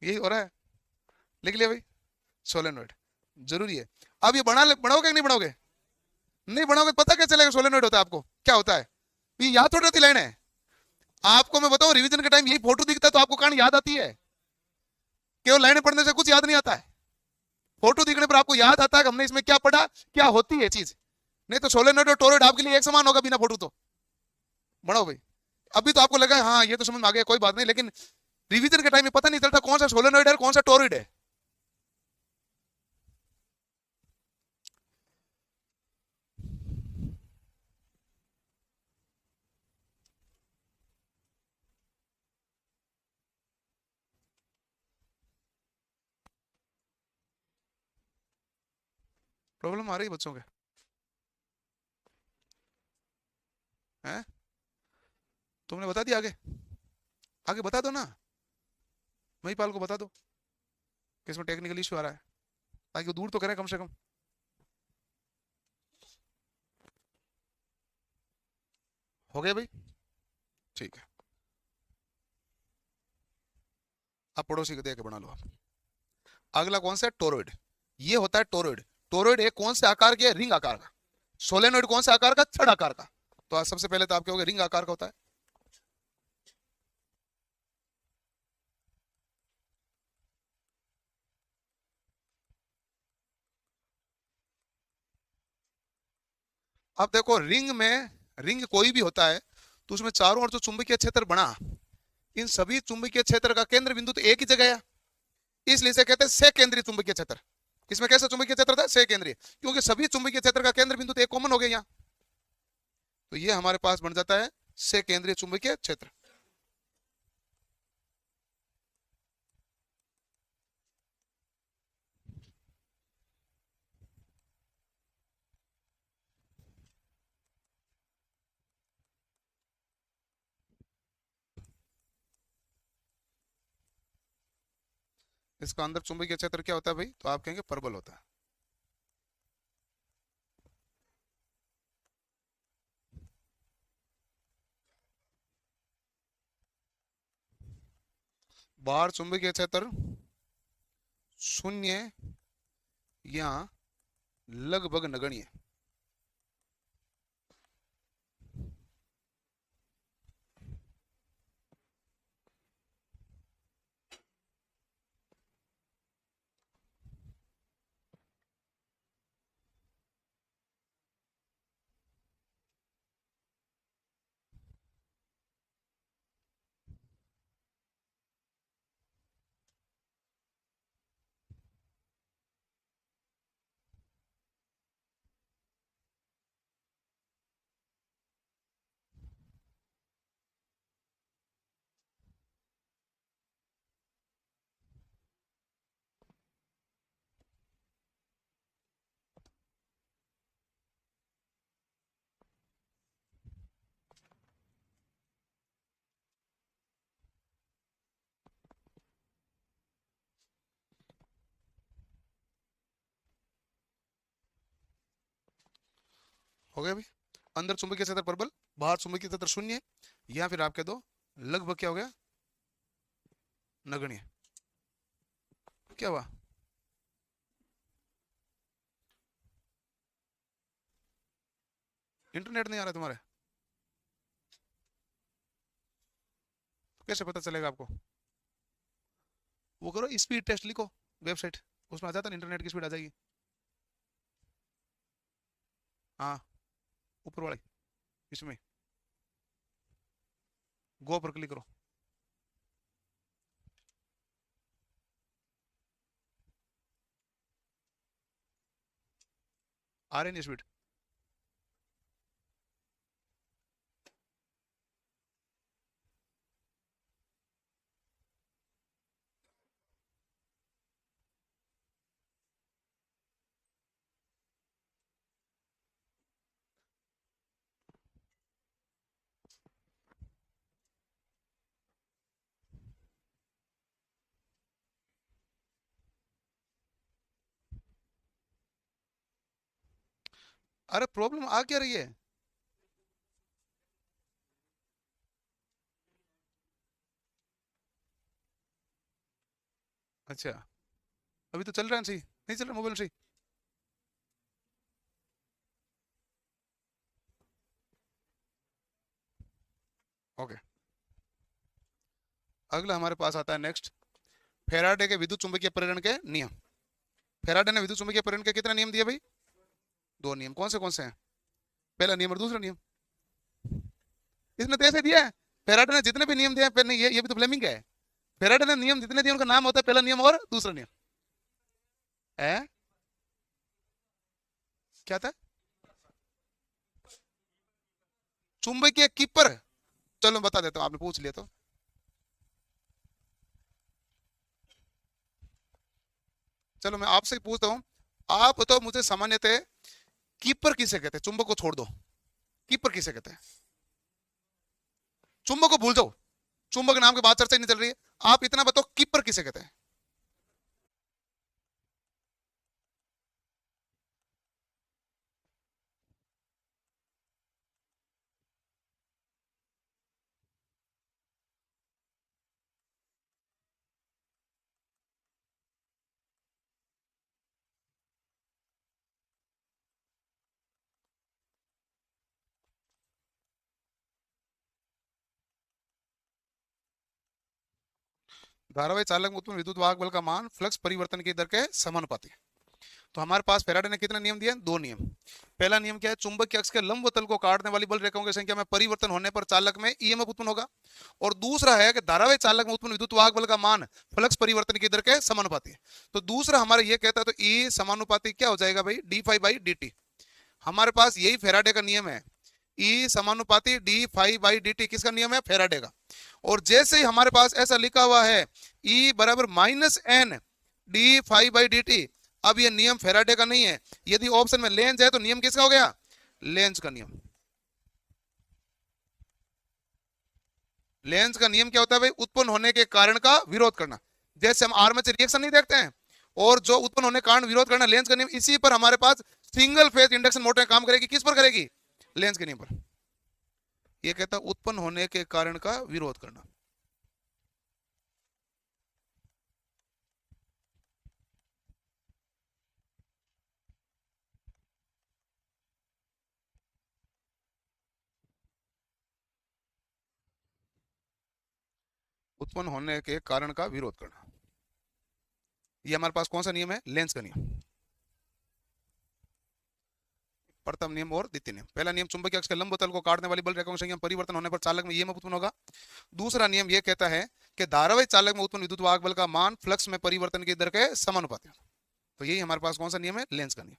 यही हो रहा है। लिख लिया भाई, सोलेनोइड जरूरी है। अब ये बढ़ाओगे कि नहीं बढ़ाओगे? नहीं बढ़ाओगे तो पता क्या चलेगा सोलेनोइड होता है आपको, क्या होता है? ये याद थोड़ी रहती लाइन है आपको। मैं बताऊं, रिवीजन के टाइम यही फोटो दिखता है तो आपको कहानी याद आती है। केवल लाइनें पढ़ने से कुछ याद नहीं आता है, फोटो दिखने पर आपको याद आता है कि हमने इसमें क्या पढ़ा, क्या होती है चीज। नहीं तो सोलेनोइड और टोरॉइड आपके लिए एक समान होगा बिना फोटो तो। बढ़ाओ भाई। अभी तो आपको लगा हाँ ये तो समझ में आ गया, कोई बात नहीं, लेकिन रिवीजन के टाइम में पता नहीं चलता कौन सा सोलेनोइड है कौन सा टोरॉइड है। प्रॉब्लम आ रही है बच्चों के? हैं? तुमने बता दिया आगे? आगे बता दो ना, महिपाल को बता दो कि इसमें टेक्निकल इशू आ रहा है, ताकि वो दूर तो करें कम से कम। हो गया भाई? ठीक है। अब पड़ोसी को दे के बना लो आप। अगला कौन सा है? टोरॉइड। ये होता है टोरॉइड। टोरॉइड एक कौन से आकार के? रिंग आकार का। सोलेनोइड कौन से आकार का? छड़ आकार का। तो आज सबसे पहले तो आप कहोगे रिंग आकार का होता है। अब देखो रिंग में, रिंग कोई भी होता है तो उसमें चारों ओर जो चुंबकीय क्षेत्र बना, इन सभी चुंबकीय क्षेत्र का केंद्र बिंदु तो एक ही जगह है, इसलिए इसे कहते हैं से केंद्रीय चुंबकीय क्षेत्र। इसमें कैसा चुंबकीय क्षेत्र था? से केंद्रीय, क्योंकि सभी चुंबकीय क्षेत्र का केंद्र बिंदु तो एक कॉमन हो गया यहाँ। तो ये हमारे पास बन जाता है से केंद्रीय चुंबकीय क्षेत्र। इसका अंदर चुंबकीय क्षेत्र क्या होता है भाई? तो आप कहेंगे परबल होता है। बाहर चुंबकीय क्षेत्र शून्य या लगभग नगण्य। हो गया भाई? अंदर चुंबकीय क्षेत्र प्रबल, बाहर चुंबकीय क्षेत्र शून्य, या फिर आप कह दो लगभग क्या हो गया? नगण्य। क्या हुआ? इंटरनेट नहीं आ रहा तुम्हारे? तो कैसे पता चलेगा आपको? वो करो स्पीड टेस्ट, लिखो वेबसाइट, उसमें आ जाता है, इंटरनेट की स्पीड आ जाएगी। हाँ, ऊपर वाले इसमें गो पर क्लिक करो। आ रही नहीं स्पीड? अरे प्रॉब्लम आ क्या रही है? अच्छा, अभी तो चल रहा है सही, नहीं चल रहा मोबाइल सही? ओके, अगला हमारे पास आता है नेक्स्ट, फेराडे के विद्युत चुंबकीय प्रेरण के नियम। फेराडे ने विद्युत चुंबकीय प्रेरण के कितने नियम दिए भाई? दो नियम। कौन से हैं? पहला नियम और दूसरा नियम। इसने तो ऐसे दिया है, फेराडे ने जितने भी नियम दिए हैं, नहीं ये भी तो फ्लेमिंग का है। फेराडे ने नियम जितने दिए उनका नाम होता है पहला नियम और दूसरा नियम। है क्या था? चुंबकीय कीपर। चलो मैं बता देता हूँ, आपने पूछ लिया तो। चलो मैं आपसे ही पूछता हूँ, आप तो मुझे सामान्यतः कीपर किसे कहते हैं? चुंबक को छोड़ दो, कीपर किसे कहते हैं? चुंबक को भूल जाओ, चुंबक नाम की बात चर्चा ही नहीं चल रही है। आप इतना बताओ कीपर किसे कहते हैं? धारावाही चालक में उत्पन्न विद्युत वाहक बल का मान फ्लक्स परिवर्तन की दर के समानुपाती है। तो हमारे पास फेराडे ने कितने नियम दिए? दो नियम। पहला नियम क्या है? चुंबक के अक्ष के लंब तल को काटने वाली बल रेखाओं की संख्या में परिवर्तन होने पर चालक में ईएमएफ उत्पन्न होगा। और दूसरा है कि धारावाही चालक में उत्पन्न विद्युत वाहक बल का मान फ्लक्स परिवर्तन की दर के समानुपाती है। तो दूसरा हमारा ये कहता है, तो ई समानुपाती क्या हो जाएगा भाई? D phi by D T. हमारे पास यही फेराडे का नियम है, ई समानुपाती D phi by D T. किसका नियम है? फेराडे का। और जैसे ही हमारे पास ऐसा लिखा हुआ है ई बराबर minus N D phi by D T, अब ये नियम फेराडे का नहीं है। यदि ऑप्शन में लेंज है तो नियम किसका हो गया? लेंज का नियम। लेंज का नियम क्या होता है भाई? उत्पन्न होने के कारण का विरोध करना। जैसे हम आर्मेचर रिएक्शन नहीं देखते हैं, और जो उत्पन्न होने के कारण विरोध करना, लेंज का नियम। इसी पर हमारे पास सिंगल फेज इंडक्शन मोटर काम करेगी। किस पर करेगी? लेंज के नियम पर। ये कहता है उत्पन्न होने के कारण का विरोध करना। उत्पन्न होने के कारण का विरोध करना, ये हमारे पास कौन सा नियम है? लेंस का नियम। प्रथम नियम और द्वितीय नियम। पहला नियम, चुंबकीय अक्ष के लंब तल को काटने वाली बल रेखाओं की संख्या में परिवर्तन होने पर चालक में ईएमएफ उत्पन्न होगा। दूसरा नियम यह कहता है कि धारावाही चालक में उत्पन्न विद्युत वाहक बल का मान फ्लक्स में परिवर्तन की दर के समानुपाती है। तो यही हमारे पास कौन सा नियम है? लेंस का नियम।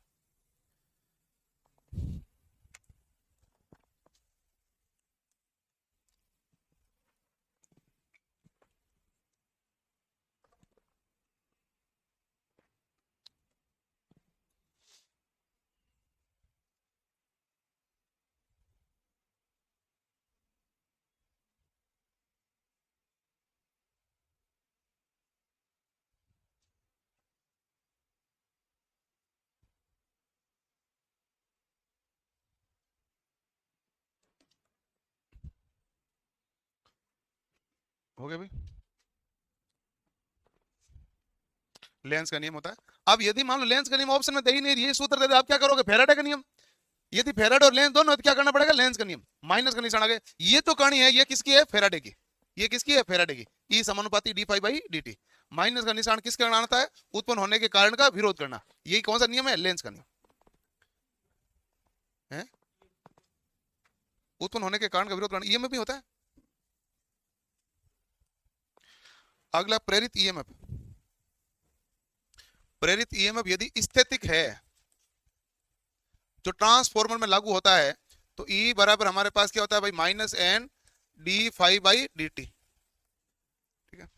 हो गया भाई? लेंस का नियम होता है। अब यदि मान लो लेंस का नियम ऑप्शन में दे ही नहीं, ये सूत्र दे दे, आप क्या करोगे? फेराडे का नियम। यदि फेराडे और लेंस दोनों, तो क्या करना पड़ेगा? लेंस का नियम। माइनस का निशान आ गया। ये तो कहानी है, ये किसकी है? फेराडे की। ये किसकी है? फेराडे की। ई समानुपाती D phi by D T. Minus का निशान किसके कारण आता है? उत्पन्न होने के कारण का विरोध करना। यही कौन सा नियम है? लेंस का नियम है। उत्पन्न होने के कारण का विरोध करना, ईएमएफ भी होता है। अगला प्रेरित ईएमएफ। प्रेरित ईएमएफ यदि स्थैतिक है, जो ट्रांसफॉर्मर में लागू होता है, तो ई बराबर हमारे पास क्या होता है भाई? Minus N D phi by D T. ठीक है।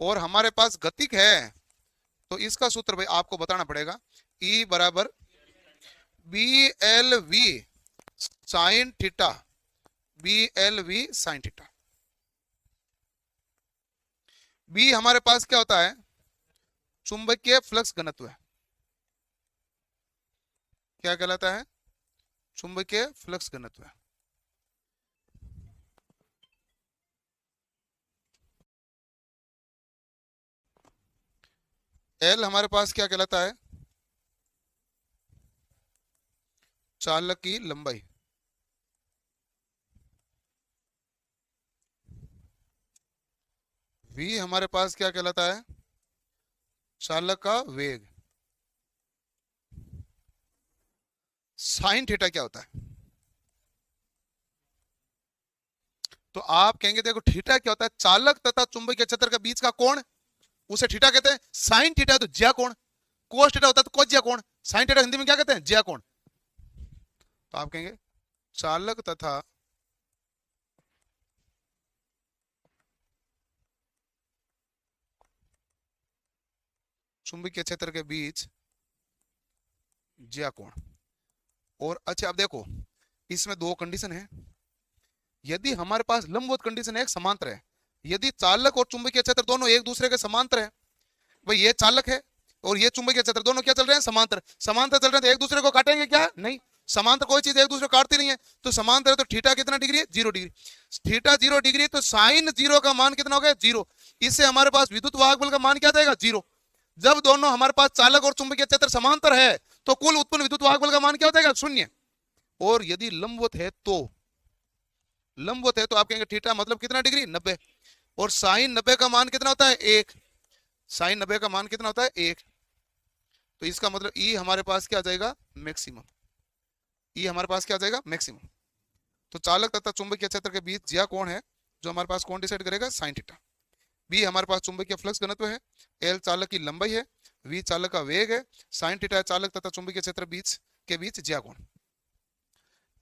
और हमारे पास गतिक है, तो इसका सूत्र भाई आपको बताना पड़ेगा। ई बराबर B L V sine theta, B L V sine theta. B हमारे पास क्या होता है? चुंबकीय फ्लक्स घनत्व है। क्या कहलाता है? चुंबकीय फ्लक्स घनत्व है। एल हमारे पास क्या कहलाता है? चालक की लंबाई। वी हमारे पास क्या कहलाता है? चालक का वेग। साइन थीटा क्या होता है? तो आप कहेंगे देखो थीटा क्या होता है? चालक तथा चुंबकीय क्षेत्र के बीच का कोण, उसे थीटा कहते हैं। साइन थीटा तो ज्या कोण, कोस थीटा होता है तो कोस ज्या कोण। साइन थीटा हिंदी में क्या कहते हैं? ज्या कोण। तो आप कहेंगे चालक तथा चुंबकीय क्षेत्र के बीच ज्या कोण। और अच्छा अब देखो इसमें दो कंडीशन है। यदि हमारे पास लंबवत कंडीशन है, एक समांतर है। यदि चालक और चुंबकीय क्षेत्र दोनों एक दूसरे के समांतर है, भाई ये चालक है और ये चुंबकीय क्षेत्र, दोनों क्या चल रहे हैं? समांतर। समांतर चल रहे हैं तो एक दूसरे को काटेंगे क्या? नहीं। समांतर कोई चीज एक दूसरे को काटती नहीं है। तो समांतर है तो थीटा कितना डिग्री है? 0 डिग्री। थीटा 0 डिग्री तो साइन 0 का मान कितना हो गया? 0। इससे हमारे पास विद्युत वाहक बल का मान क्या जाएगा? 0। जब दोनों हमारे पास चालक और चुंबकीय क्षेत्र समांतर है तो कुल उत्पन्न विद्युत वाहक बल का मान क्या हो जाएगा? 0। और यदि लंबवत है तो, लंबवत है तो आप कहेंगे थीटा मतलब कितना डिग्री? 90। और साइन 90 का मान कितना होता है? 1। साइन 90 का मान कितना होता है? 1। तो इसका मतलब ई हमारे पास क्या आ जाएगा? मैक्सिमम। ई हमारे पास क्या आ जाएगा? मैक्सिमम। तो चालक तथा चुंबकीय क्षेत्र के बीच ज्या कोण है जो हमारे पास कौन डिसाइड करेगा? Sign theta. बी हमारे पास चुंबकीय फ्लक्स घनत्व है। एल चालक की लंबाई है। वी चालक का वेग है। साइन थीटा है चालक तथा चुंबकीय क्षेत्र बीच के बीच ज्या कोण।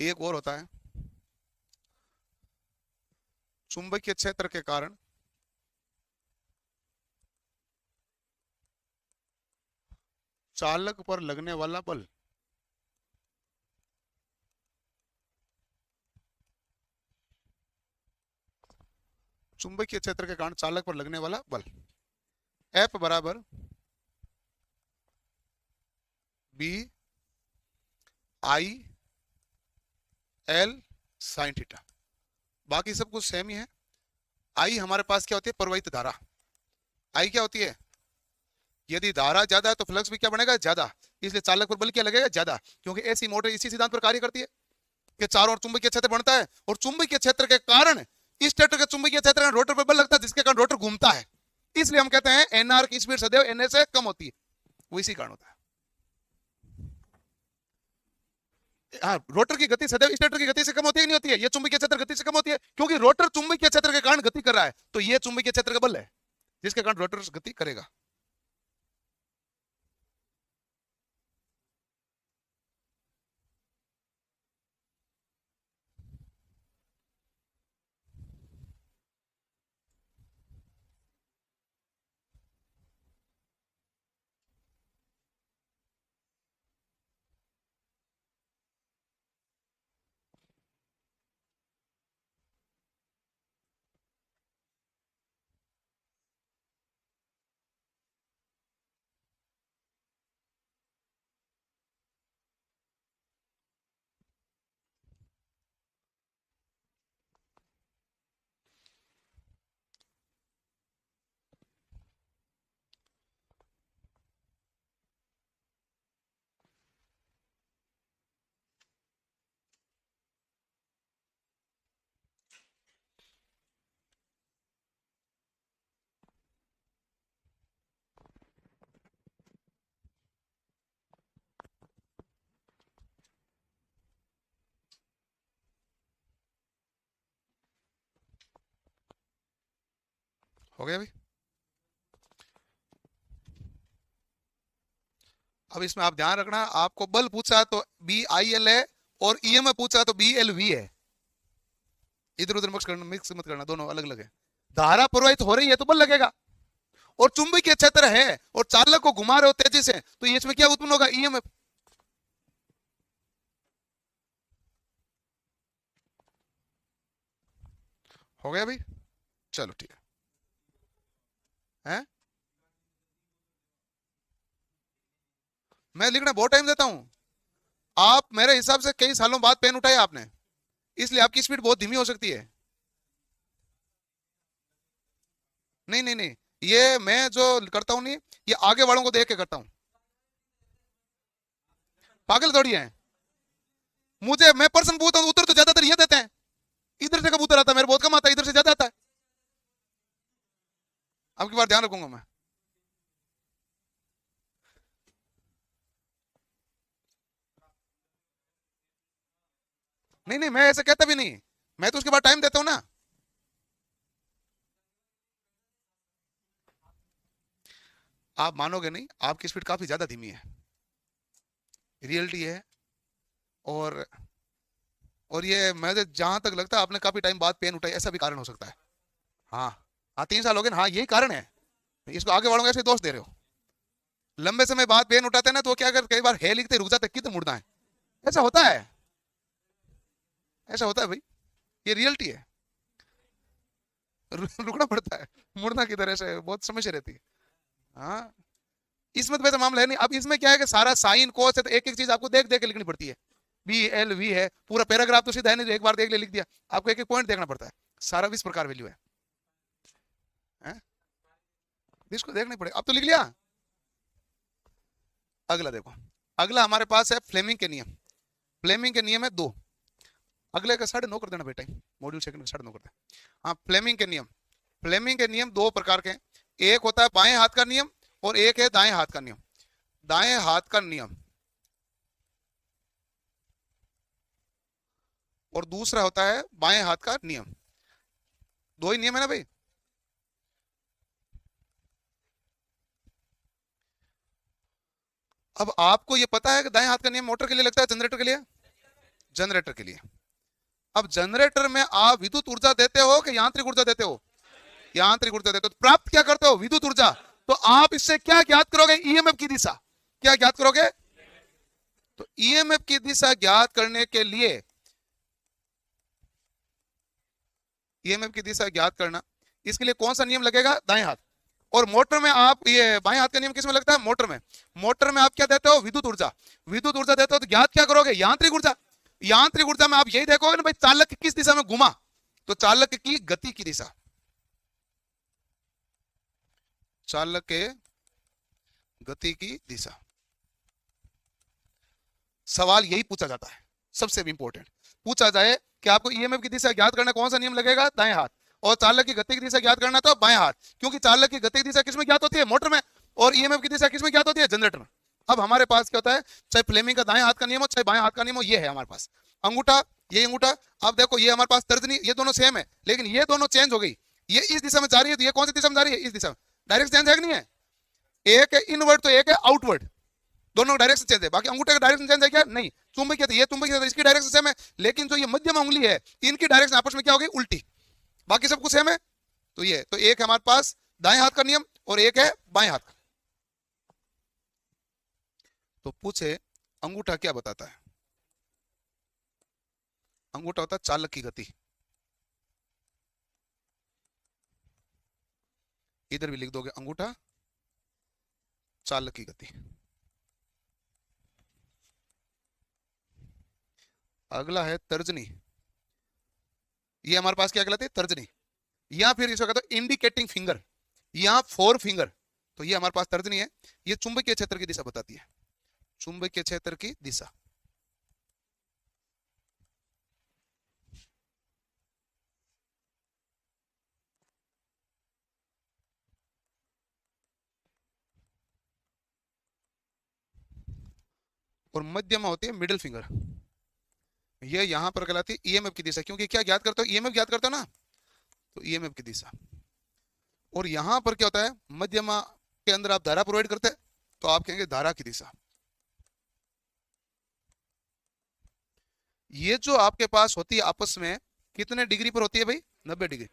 एक और होता है चुंबकीय क्षेत्र के कारण चालक पर लगने वाला बल। चुंबकीय क्षेत्र के कारण चालक पर लगने वाला बल एफ बराबर B I L sine theta. बाकी सब कुछ सेम ही है। आई हमारे पास क्या होती है? प्रवाहित धारा। आई क्या होती है? यदि धारा ज्यादा है तो फ्लक्स भी क्या बनेगा? ज्यादा। इसलिए चालक पर बल क्या लगेगा? ज्यादा। क्योंकि ऐसी मोटर इसी सिद्धांत पर कार्य करती है कि चारों ओर चुंबकीय क्षेत्र बनता है और चुंबकीय क्षेत्र के कारण स्टेटर के चुंबकीय क्षेत्र में रोटर पर बल लगता है जिसके कारण रोटर घूमता है। इसलिए हम कहते हैं एनआर की स्पीड सदैव एनए से कम होती है। वो इसी कारण होता है। हाँ, रोटर की गति सदैव स्टेटर की गति से कम होती है नहीं होती है? ये चुंबकीय क्षेत्र गति से कम होती है क्योंकि रोटर चुंबकीय क्षेत्र के कारण गति कर रहा है। तो ये चुंबकीय क्षेत्र का बल है जिसके कारण रोटर गति करेगा। हो गया भाई? अब इसमें आप ध्यान रखना, आपको बल पूछा तो बी आई एल है और ईएमएफ पूछा तो बी एल वी है। इधर उधर मिक्स मत करना, दोनों अलग अलग है। धारा प्रवाहित हो रही है तो बल लगेगा और चुंबकीय क्षेत्र है और चालक को घुमा रहे हो तेजी से तो इसमें क्या उत्पन्न होगा? ईएमएफ। हो गया भाई? चलो ठीक है। मैं लिखना बहुत टाइम देता हूं। आप मेरे हिसाब से कई सालों बाद पेन उठाया आपने, इसलिए आपकी स्पीड बहुत धीमी हो सकती है। नहीं नहीं नहीं, ये मैं जो करता हूँ नहीं, ये आगे वालों को देख के करता हूँ। पागल थोड़ी है, मुझे मैं पर्सन पूछता हूँ उत्तर तो ज्यादातर ये देते हैं। इधर से कब उत्तर आता है, मेरे बहुत कम आता है, इधर से ज्यादा आता है। अब की बार ध्यान रखूंगा मैं। नहीं नहीं, मैं ऐसे कहता भी नहीं, मैं तो उसके बाद टाइम देता हूँ ना। आप मानोगे नहीं, आपकी स्पीड काफी ज्यादा धीमी है, रियलिटी है। और और ये मुझे जहां तक लगता है आपने काफी टाइम बाद पेन उठाई, ऐसा भी कारण हो सकता है। हाँ हाँ, 3 साल हो गए ना, हाँ यही कारण है। इसको आगे वालों को ऐसे दोष दे रहे हो। लंबे समय बाद पेन उठाते हैं ना, तो वो क्या कर कई बार है लिखते रुक जाते, किधर मुड़ना है। ऐसा होता है, ऐसा होता है भाई, ये रियलिटी है। रुकना पड़ता है, मुड़ना किधर, ऐसे बहुत समस्या रहती है। हाँ, इसमें तो वैसा मामला है नहीं। अब इसमें क्या है कि सारा साइन कोस है, तो एक एक चीज आपको देख देख के लिखनी पड़ती है। बी एल वी है, पूरा पैराग्राफ तो सीधा है नहीं, जो एक बार देख ले लिख दिया। आपको एक एक पॉइंट देखना पड़ता है, सारा 20 प्रकार वैल्यू है, हैं? इसको देखनी पड़ेगा। अब तो लिख लिया। अगला देखो, अगला हमारे पास है फ्लेमिंग के नियम। फ्लेमिंग के नियम है 2। अगले का 9:30 कर देना बेटा, मॉड्यूल सेकंड का 9:30 कर देना। हाँ, फ्लेमिंग के नियम। फ्लेमिंग के नियम 2 प्रकार के हैं। एक होता है बाएं हाथ का नियम, और एक है दाएं हाथ का नियम। दाएं हाथ का नियम और दूसरा होता है बाएं हाथ का नियम। 2 ही नियम है ना भाई। अब आपको ये पता है कि दाएं हाथ का नियम मोटर के लिए लगता है, जनरेटर के लिए? जनरेटर के लिए। अब जनरेटर में आप विद्युत ऊर्जा देते हो कि यांत्रिक ऊर्जा देते हो? यांत्रिक ऊर्जा देते हो। तो प्राप्त क्या करते हो? विद्युत ऊर्जा। तो आप इससे क्या ज्ञात करोगे? ईएमएफ की दिशा। क्या ज्ञात करोगे? तो ईएमएफ की दिशा ज्ञात करने के लिए, ईएमएफ की दिशा ज्ञात करना, इसके लिए कौन सा नियम लगेगा? दाएं हाथ। और मोटर में आप ये बाएं हाथ का नियम किस में लगता है? मोटर में। मोटर में आप क्या देते हो? विद्युत ऊर्जा। विद्युत ऊर्जा देते हो तो ज्ञात क्या करोगे? यांत्रिक ऊर्जा। यांत्रिक ऊर्जा में आप यही देखोगे ना भाई, चालक किस दिशा में घुमा, तो चालक की गति की दिशा, चालक के गति की दिशा। सवाल यही पूछा जाता है, सबसे इंपॉर्टेंट पूछा जाए कि आपको ईएमएफ की दिशा ज्ञात करना, कौन सा नियम लगेगा? दाएं हाथ। और चालक की गति की दिशा ज्ञात करना तो बाएं हाथ, क्योंकि चालक की गति की दिशा किसमें ज्ञात होती है? मोटर में। और ईएमएफ की दिशा किसमें ज्ञात होती है? जनरेटर में। अब हमारे पास क्या होता है, चाहे फ्लेमिंग का दाएं हाथ का नियम हो, चाहे बाएं हाथ का नियम हो, ये है हमारे पास अंगूठा, ये अंगूठा। अब देखो, ये हमारे पास तर्जनी, ये दोनों सेम है, लेकिन ये दोनों चेंज हो गई। ये इस दिशा में जा रही है, तो ये कौन सी दिशा में जा रही है? इस दिशा में। डायरेक्ट चेंज है कि नहीं है? एक है इनवर्ड तो एक है आउटवर्ड, दोनों डायरेक्शन चेंज है। बाकी अंगूठे का डायरेक्शन चेंज है क्या? नहीं। चुंबकीय तो ये चुंबकीय तो इसकी डायरेक्शन सेम है, लेकिन जो ये मध्यम उंगली है, इनकी डायरेक्शन आपस में क्या होगी? उल्टी। बाकी सब कुछ सेम है। तो ये तो एक है हमारे पास दाएं हाथ का नियम, और एक है बाएं हाथ का। तो पूछे अंगूठा क्या बताता है? अंगूठा होता है चालक की गति। इधर भी लिख दोगे अंगूठा चालक की गति। अगला है तर्जनी। ये हमारे पास क्या कहलाती है? तर्जनी, या फिर इसको कहते हैं इंडिकेटिंग फिंगर, या 4 फिंगर। तो ये हमारे पास तर्जनी है। ये चुंबकीय क्षेत्र की दिशा बताती है, चुंबकीय क्षेत्र की दिशा। और मध्य में होती है मिडिल फिंगर, ये यहां पर कहलाती है ईएमएफ की दिशा, क्योंकि क्या ज्ञात करते हो? ईएमएफ ज्ञात करते हो ना, तो ईएमएफ की दिशा। और यहां पर क्या होता है? मध्यमा के अंदर आप धारा प्रोवाइड करते हैं, तो आप कहेंगे धारा की दिशा। ये जो आपके पास होती है आपस में कितने डिग्री पर होती है भाई? 90 डिग्री।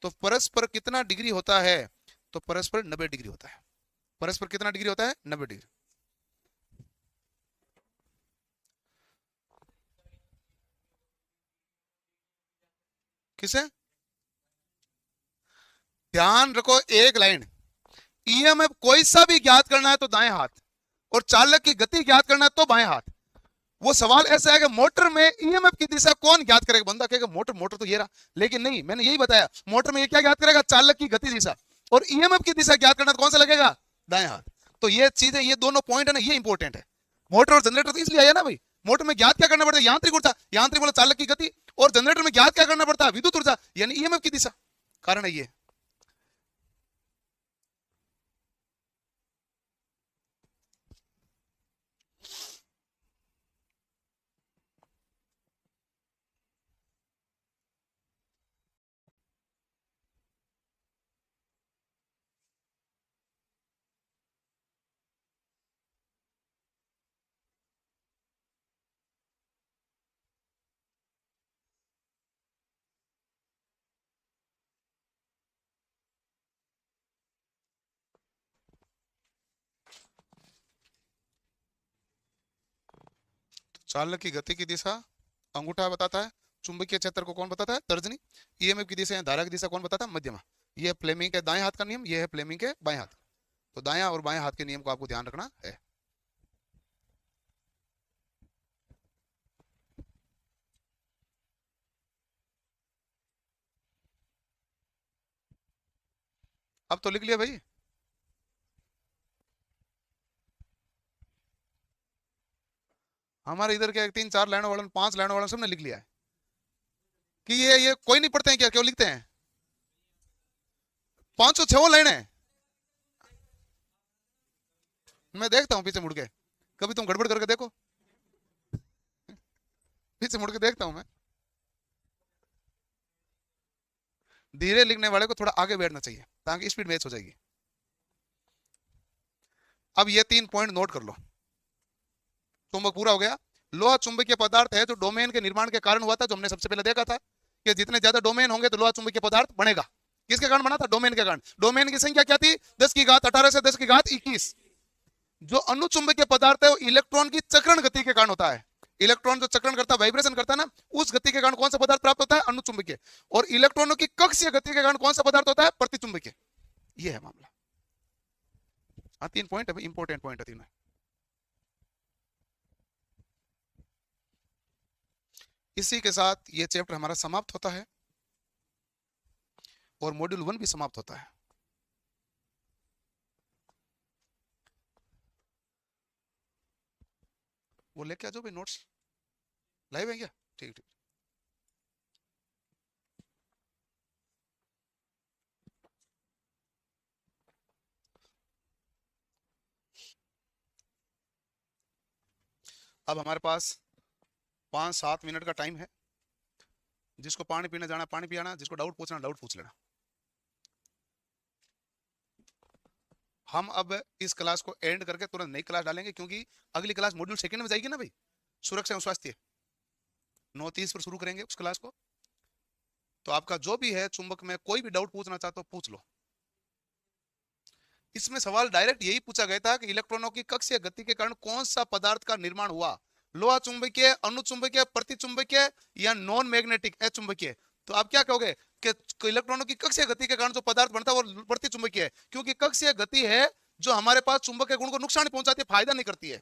तो परस्पर कितना डिग्री होता है? तो परस्पर 90 डिग्री होता है। परस्पर कितना डिग्री होता है? 90 डिग्री। किसे? ध्यान रखो, एक लाइन, ईएमएफ कोई सा भी ज्ञात करना है तो दाएं हाथ, और चालक की गति ज्ञात करना है तो बाएं हाथ। वो सवाल ऐसा है कि मोटर में ईएमएफ की दिशा कौन ज्ञात करेगा? बंदा कहेगा मोटर मोटर तो ये रहा, लेकिन नहीं, मैंने यही बताया, मोटर में ये क्या ज्ञात करेगा? चालक की गति दिशा। और ईएमएफ की दिशा ज्ञात करना तो कौन सा लगेगा? दाएं हाथ। तो ये चीजें, ये दोनों पॉइंट है ना, ये इंपॉर्टेंट है। मोटर और जनरेटर तो इसलिए आया ना भाई, मोटर में ज्ञात क्या करना पड़ता है? यांत्रिक ऊर्जा, यांत्रिक बोला चालक की गति, और जनरेटर में ज्ञात क्या करना पड़ता है? विद्युत ऊर्जा यानी ईएमएफ की दिशा। कारण है ये। चालक की गति की दिशा अंगूठा बताता है, चुंबकीय क्षेत्र को कौन बताता है? तर्जनी। ईएमएफ की दिशा, धारा की दिशा कौन बताता है? मध्यमा। ये है फ्लेमिंग के दाएं हाथ का नियम, ये है फ्लेमिंग के बाएं हाथ। तो दायां और बाएं हाथ के नियम को आपको ध्यान रखना है। अब तो लिख लिया भाई। हमारे इधर के 3-4 लाइनों वालों, 5 लाइनों वालों सबने लिख लिया है कि ये कोई नहीं पढ़ते हैं क्या? क्यों लिखते हैं? 506 लाइन है। मैं देखता हूँ पीछे मुड़ के, कभी तुम गड़बड़ करके देखो, पीछे मुड़ के देखता हूं मैं। धीरे लिखने वाले को थोड़ा आगे बैठना चाहिए ताकि स्पीड मैच हो जाएगी। अब ये 3 पॉइंट नोट कर लो। चुंबक पूरा हो गया। लोहा चुंबकीय पदार्थ है जो डोमेन के निर्माण के कारण हुआ था, जो हमने सबसे पहले देखा था कि जितने ज्यादा डोमेन होंगे तो लोहा चुंबकीय पदार्थ बनेगा। किसके कारण बना था? डोमेन के कारण। डोमेन की संख्या क्या थी? 10 की घात 18 से 10 की घात 21। जो अनुचुंबकीय पदार्थ है वो इलेक्ट्रॉन की चक्रण गति के कारण होता है। इलेक्ट्रॉन जो चक्रण करता है, वाइब्रेशन करता है ना, उस गति के कारण कौन सा पदार्थ प्राप्त होता है? अनुचुंबकीय। और इलेक्ट्रॉनों की कक्षीय गति के कारण कौन सा पदार्थ होता है? प्रतिचुंबकीय। ये है मामला। हाँ, 3 पॉइंट है, इंपॉर्टेंट पॉइंट है तीनों। इसी के साथ ये चैप्टर हमारा समाप्त होता है और मॉड्यूल 1 भी समाप्त होता है। वो लेके आ जाओ भाई, नोट्स लाइव है क्या? ठीक ठीक। अब हमारे पास 5-7 मिनट का टाइम है। जिसको पानी पीने जाना पानी पियाना, जिसको डाउट पूछना डाउट पूछ लेना। हम अब इस क्लास को एंड करके तुरंत नई क्लास डालेंगे, क्योंकि अगली क्लास मॉड्यूल 2 में जाएगी ना भाई, सुरक्षा एवं स्वास्थ्य। 9:30 पर शुरू करेंगे उस क्लास को। तो आपका जो भी है चुंबक में कोई भी डाउट पूछना चाहते हो पूछ लो। इसमें सवाल डायरेक्ट यही पूछा गया था कि इलेक्ट्रॉनों की कक्षीय गति के कारण कौन सा पदार्थ का निर्माण हुआ? लोहा चुंबकीय, अनुचुंबकीय, प्रतिचुंबकीय या नॉन मैग्नेटिक अचुंबकीय? तो आप क्या कहोगे कि इलेक्ट्रॉनों की कक्षीय गति के कारण जो पदार्थ बनता है वो प्रतिचुंबकीय है, क्योंकि कक्षीय गति है जो हमारे पास चुंबक के गुण को नुकसान पहुंचाती है, फायदा नहीं करती है।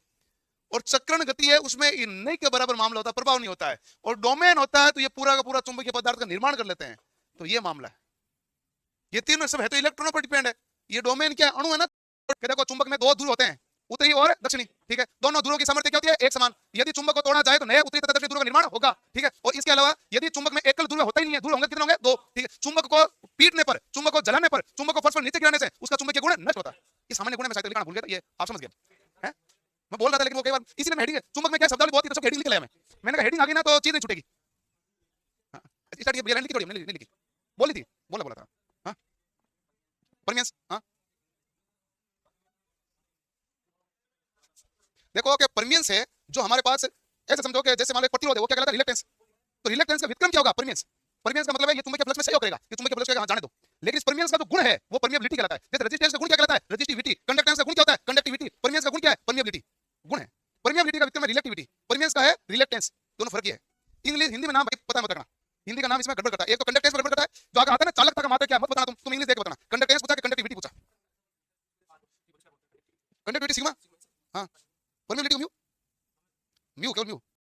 और चक्रण गति है, उसमें नहीं के बराबर मामला होता है, प्रभाव नहीं होता है। और डोमेन होता है तो ये पूरा का पूरा चुंबकीय पदार्थ का निर्माण कर लेते हैं। तो ये मामला है। ये तीनों सब है तो इलेक्ट्रॉनों पर डिपेंड है। ये डोमेन क्या है? अणु है ना। देखो चुंबक में 2 ध्रुव होते हैं, उत्तरी और दक्षिणी। ठीक है, दोनों ध्रुवों की सामर्थ्य क्या होती है? एक समान। यदि चुंबक को तोड़ा जाए तो नए उत्तरी तथा दक्षिणी ध्रुव का निर्माण होगा। ठीक है, और इसके अलावा यदि चुंबक में एकल ध्रुव होता ही नहीं है, ध्रुव होंगे कितने होंगे? 2। ठीक है, चुंबक को पीटने पर, चुंबक को जलाने पर, चुंबक को फर्श पर नीचे गिराने से उसका चुंबकीय गुण नष्ट होता है। ये सामान्य गुण में शायद लिखना भूल गया, ये आप समझ गए हैं? मैं बोल रहा था लेकिन वो कई बार इसी में हेडिंग है। चुंबक में क्या शब्दावली बहुत ही, तो सब हेडिंग लिख लिया मैंने कहा हेडिंग आ गई ना तो चीज नहीं छूटेगी। स्टार्ट ये लिखी थोड़ी नहीं लिखी, बोली थी, बोला था। हाँ, परमियंस। हाँ, देखो कि परमियंस है जो हमारे पास, ऐसे समझो कि जैसे मान लो प्रतिरोध है, वो क्या कहलाता है? रिलक्टेंस। तो रिलक्टेंस का व्युत्क्रम क्या होगा? परमियंस। परमियंस का मतलब है ये चुंबकीय फ्लक्स में सहयोग करेगा, ये चुंबकीय फ्लक्स का जाने दो। लेकिन इस परमियंस का जो गुण है वो परमिएबिलिटी कहलाता है। जैसे रेजिस्टेंस का गुण क्या कहलाता है? रेजिस्टिविटी। कंडक्टेंस का गुण क्या होता है? कंडक्टिविटी। परमियंस का गुण क्या है? परमिएबिलिटी। गुण है। परमिएबिलिटी का व्युत्क्रम है रिलेक्टिविटी, परमियंस का है रिलक्टेंस। दोनों फर्क है। इंग्लिश हिंदी में नाम भाई पता मत रखना, हिंदी का नाम इसमें गड़बड़ करता है। एक तो कंडक्टेंस में गड़बड़ करता है, जो आगे आता है ना चालकता का मात्रक क्या मत बताना, तुम इंग्लिश देख बताना। कंडक्टेंस पूछा कि कंडक्टिविटी पूछा? Conductivity sigma. हाँ, परमिएबिलिटी म्यू। म्यू केवल म्यू।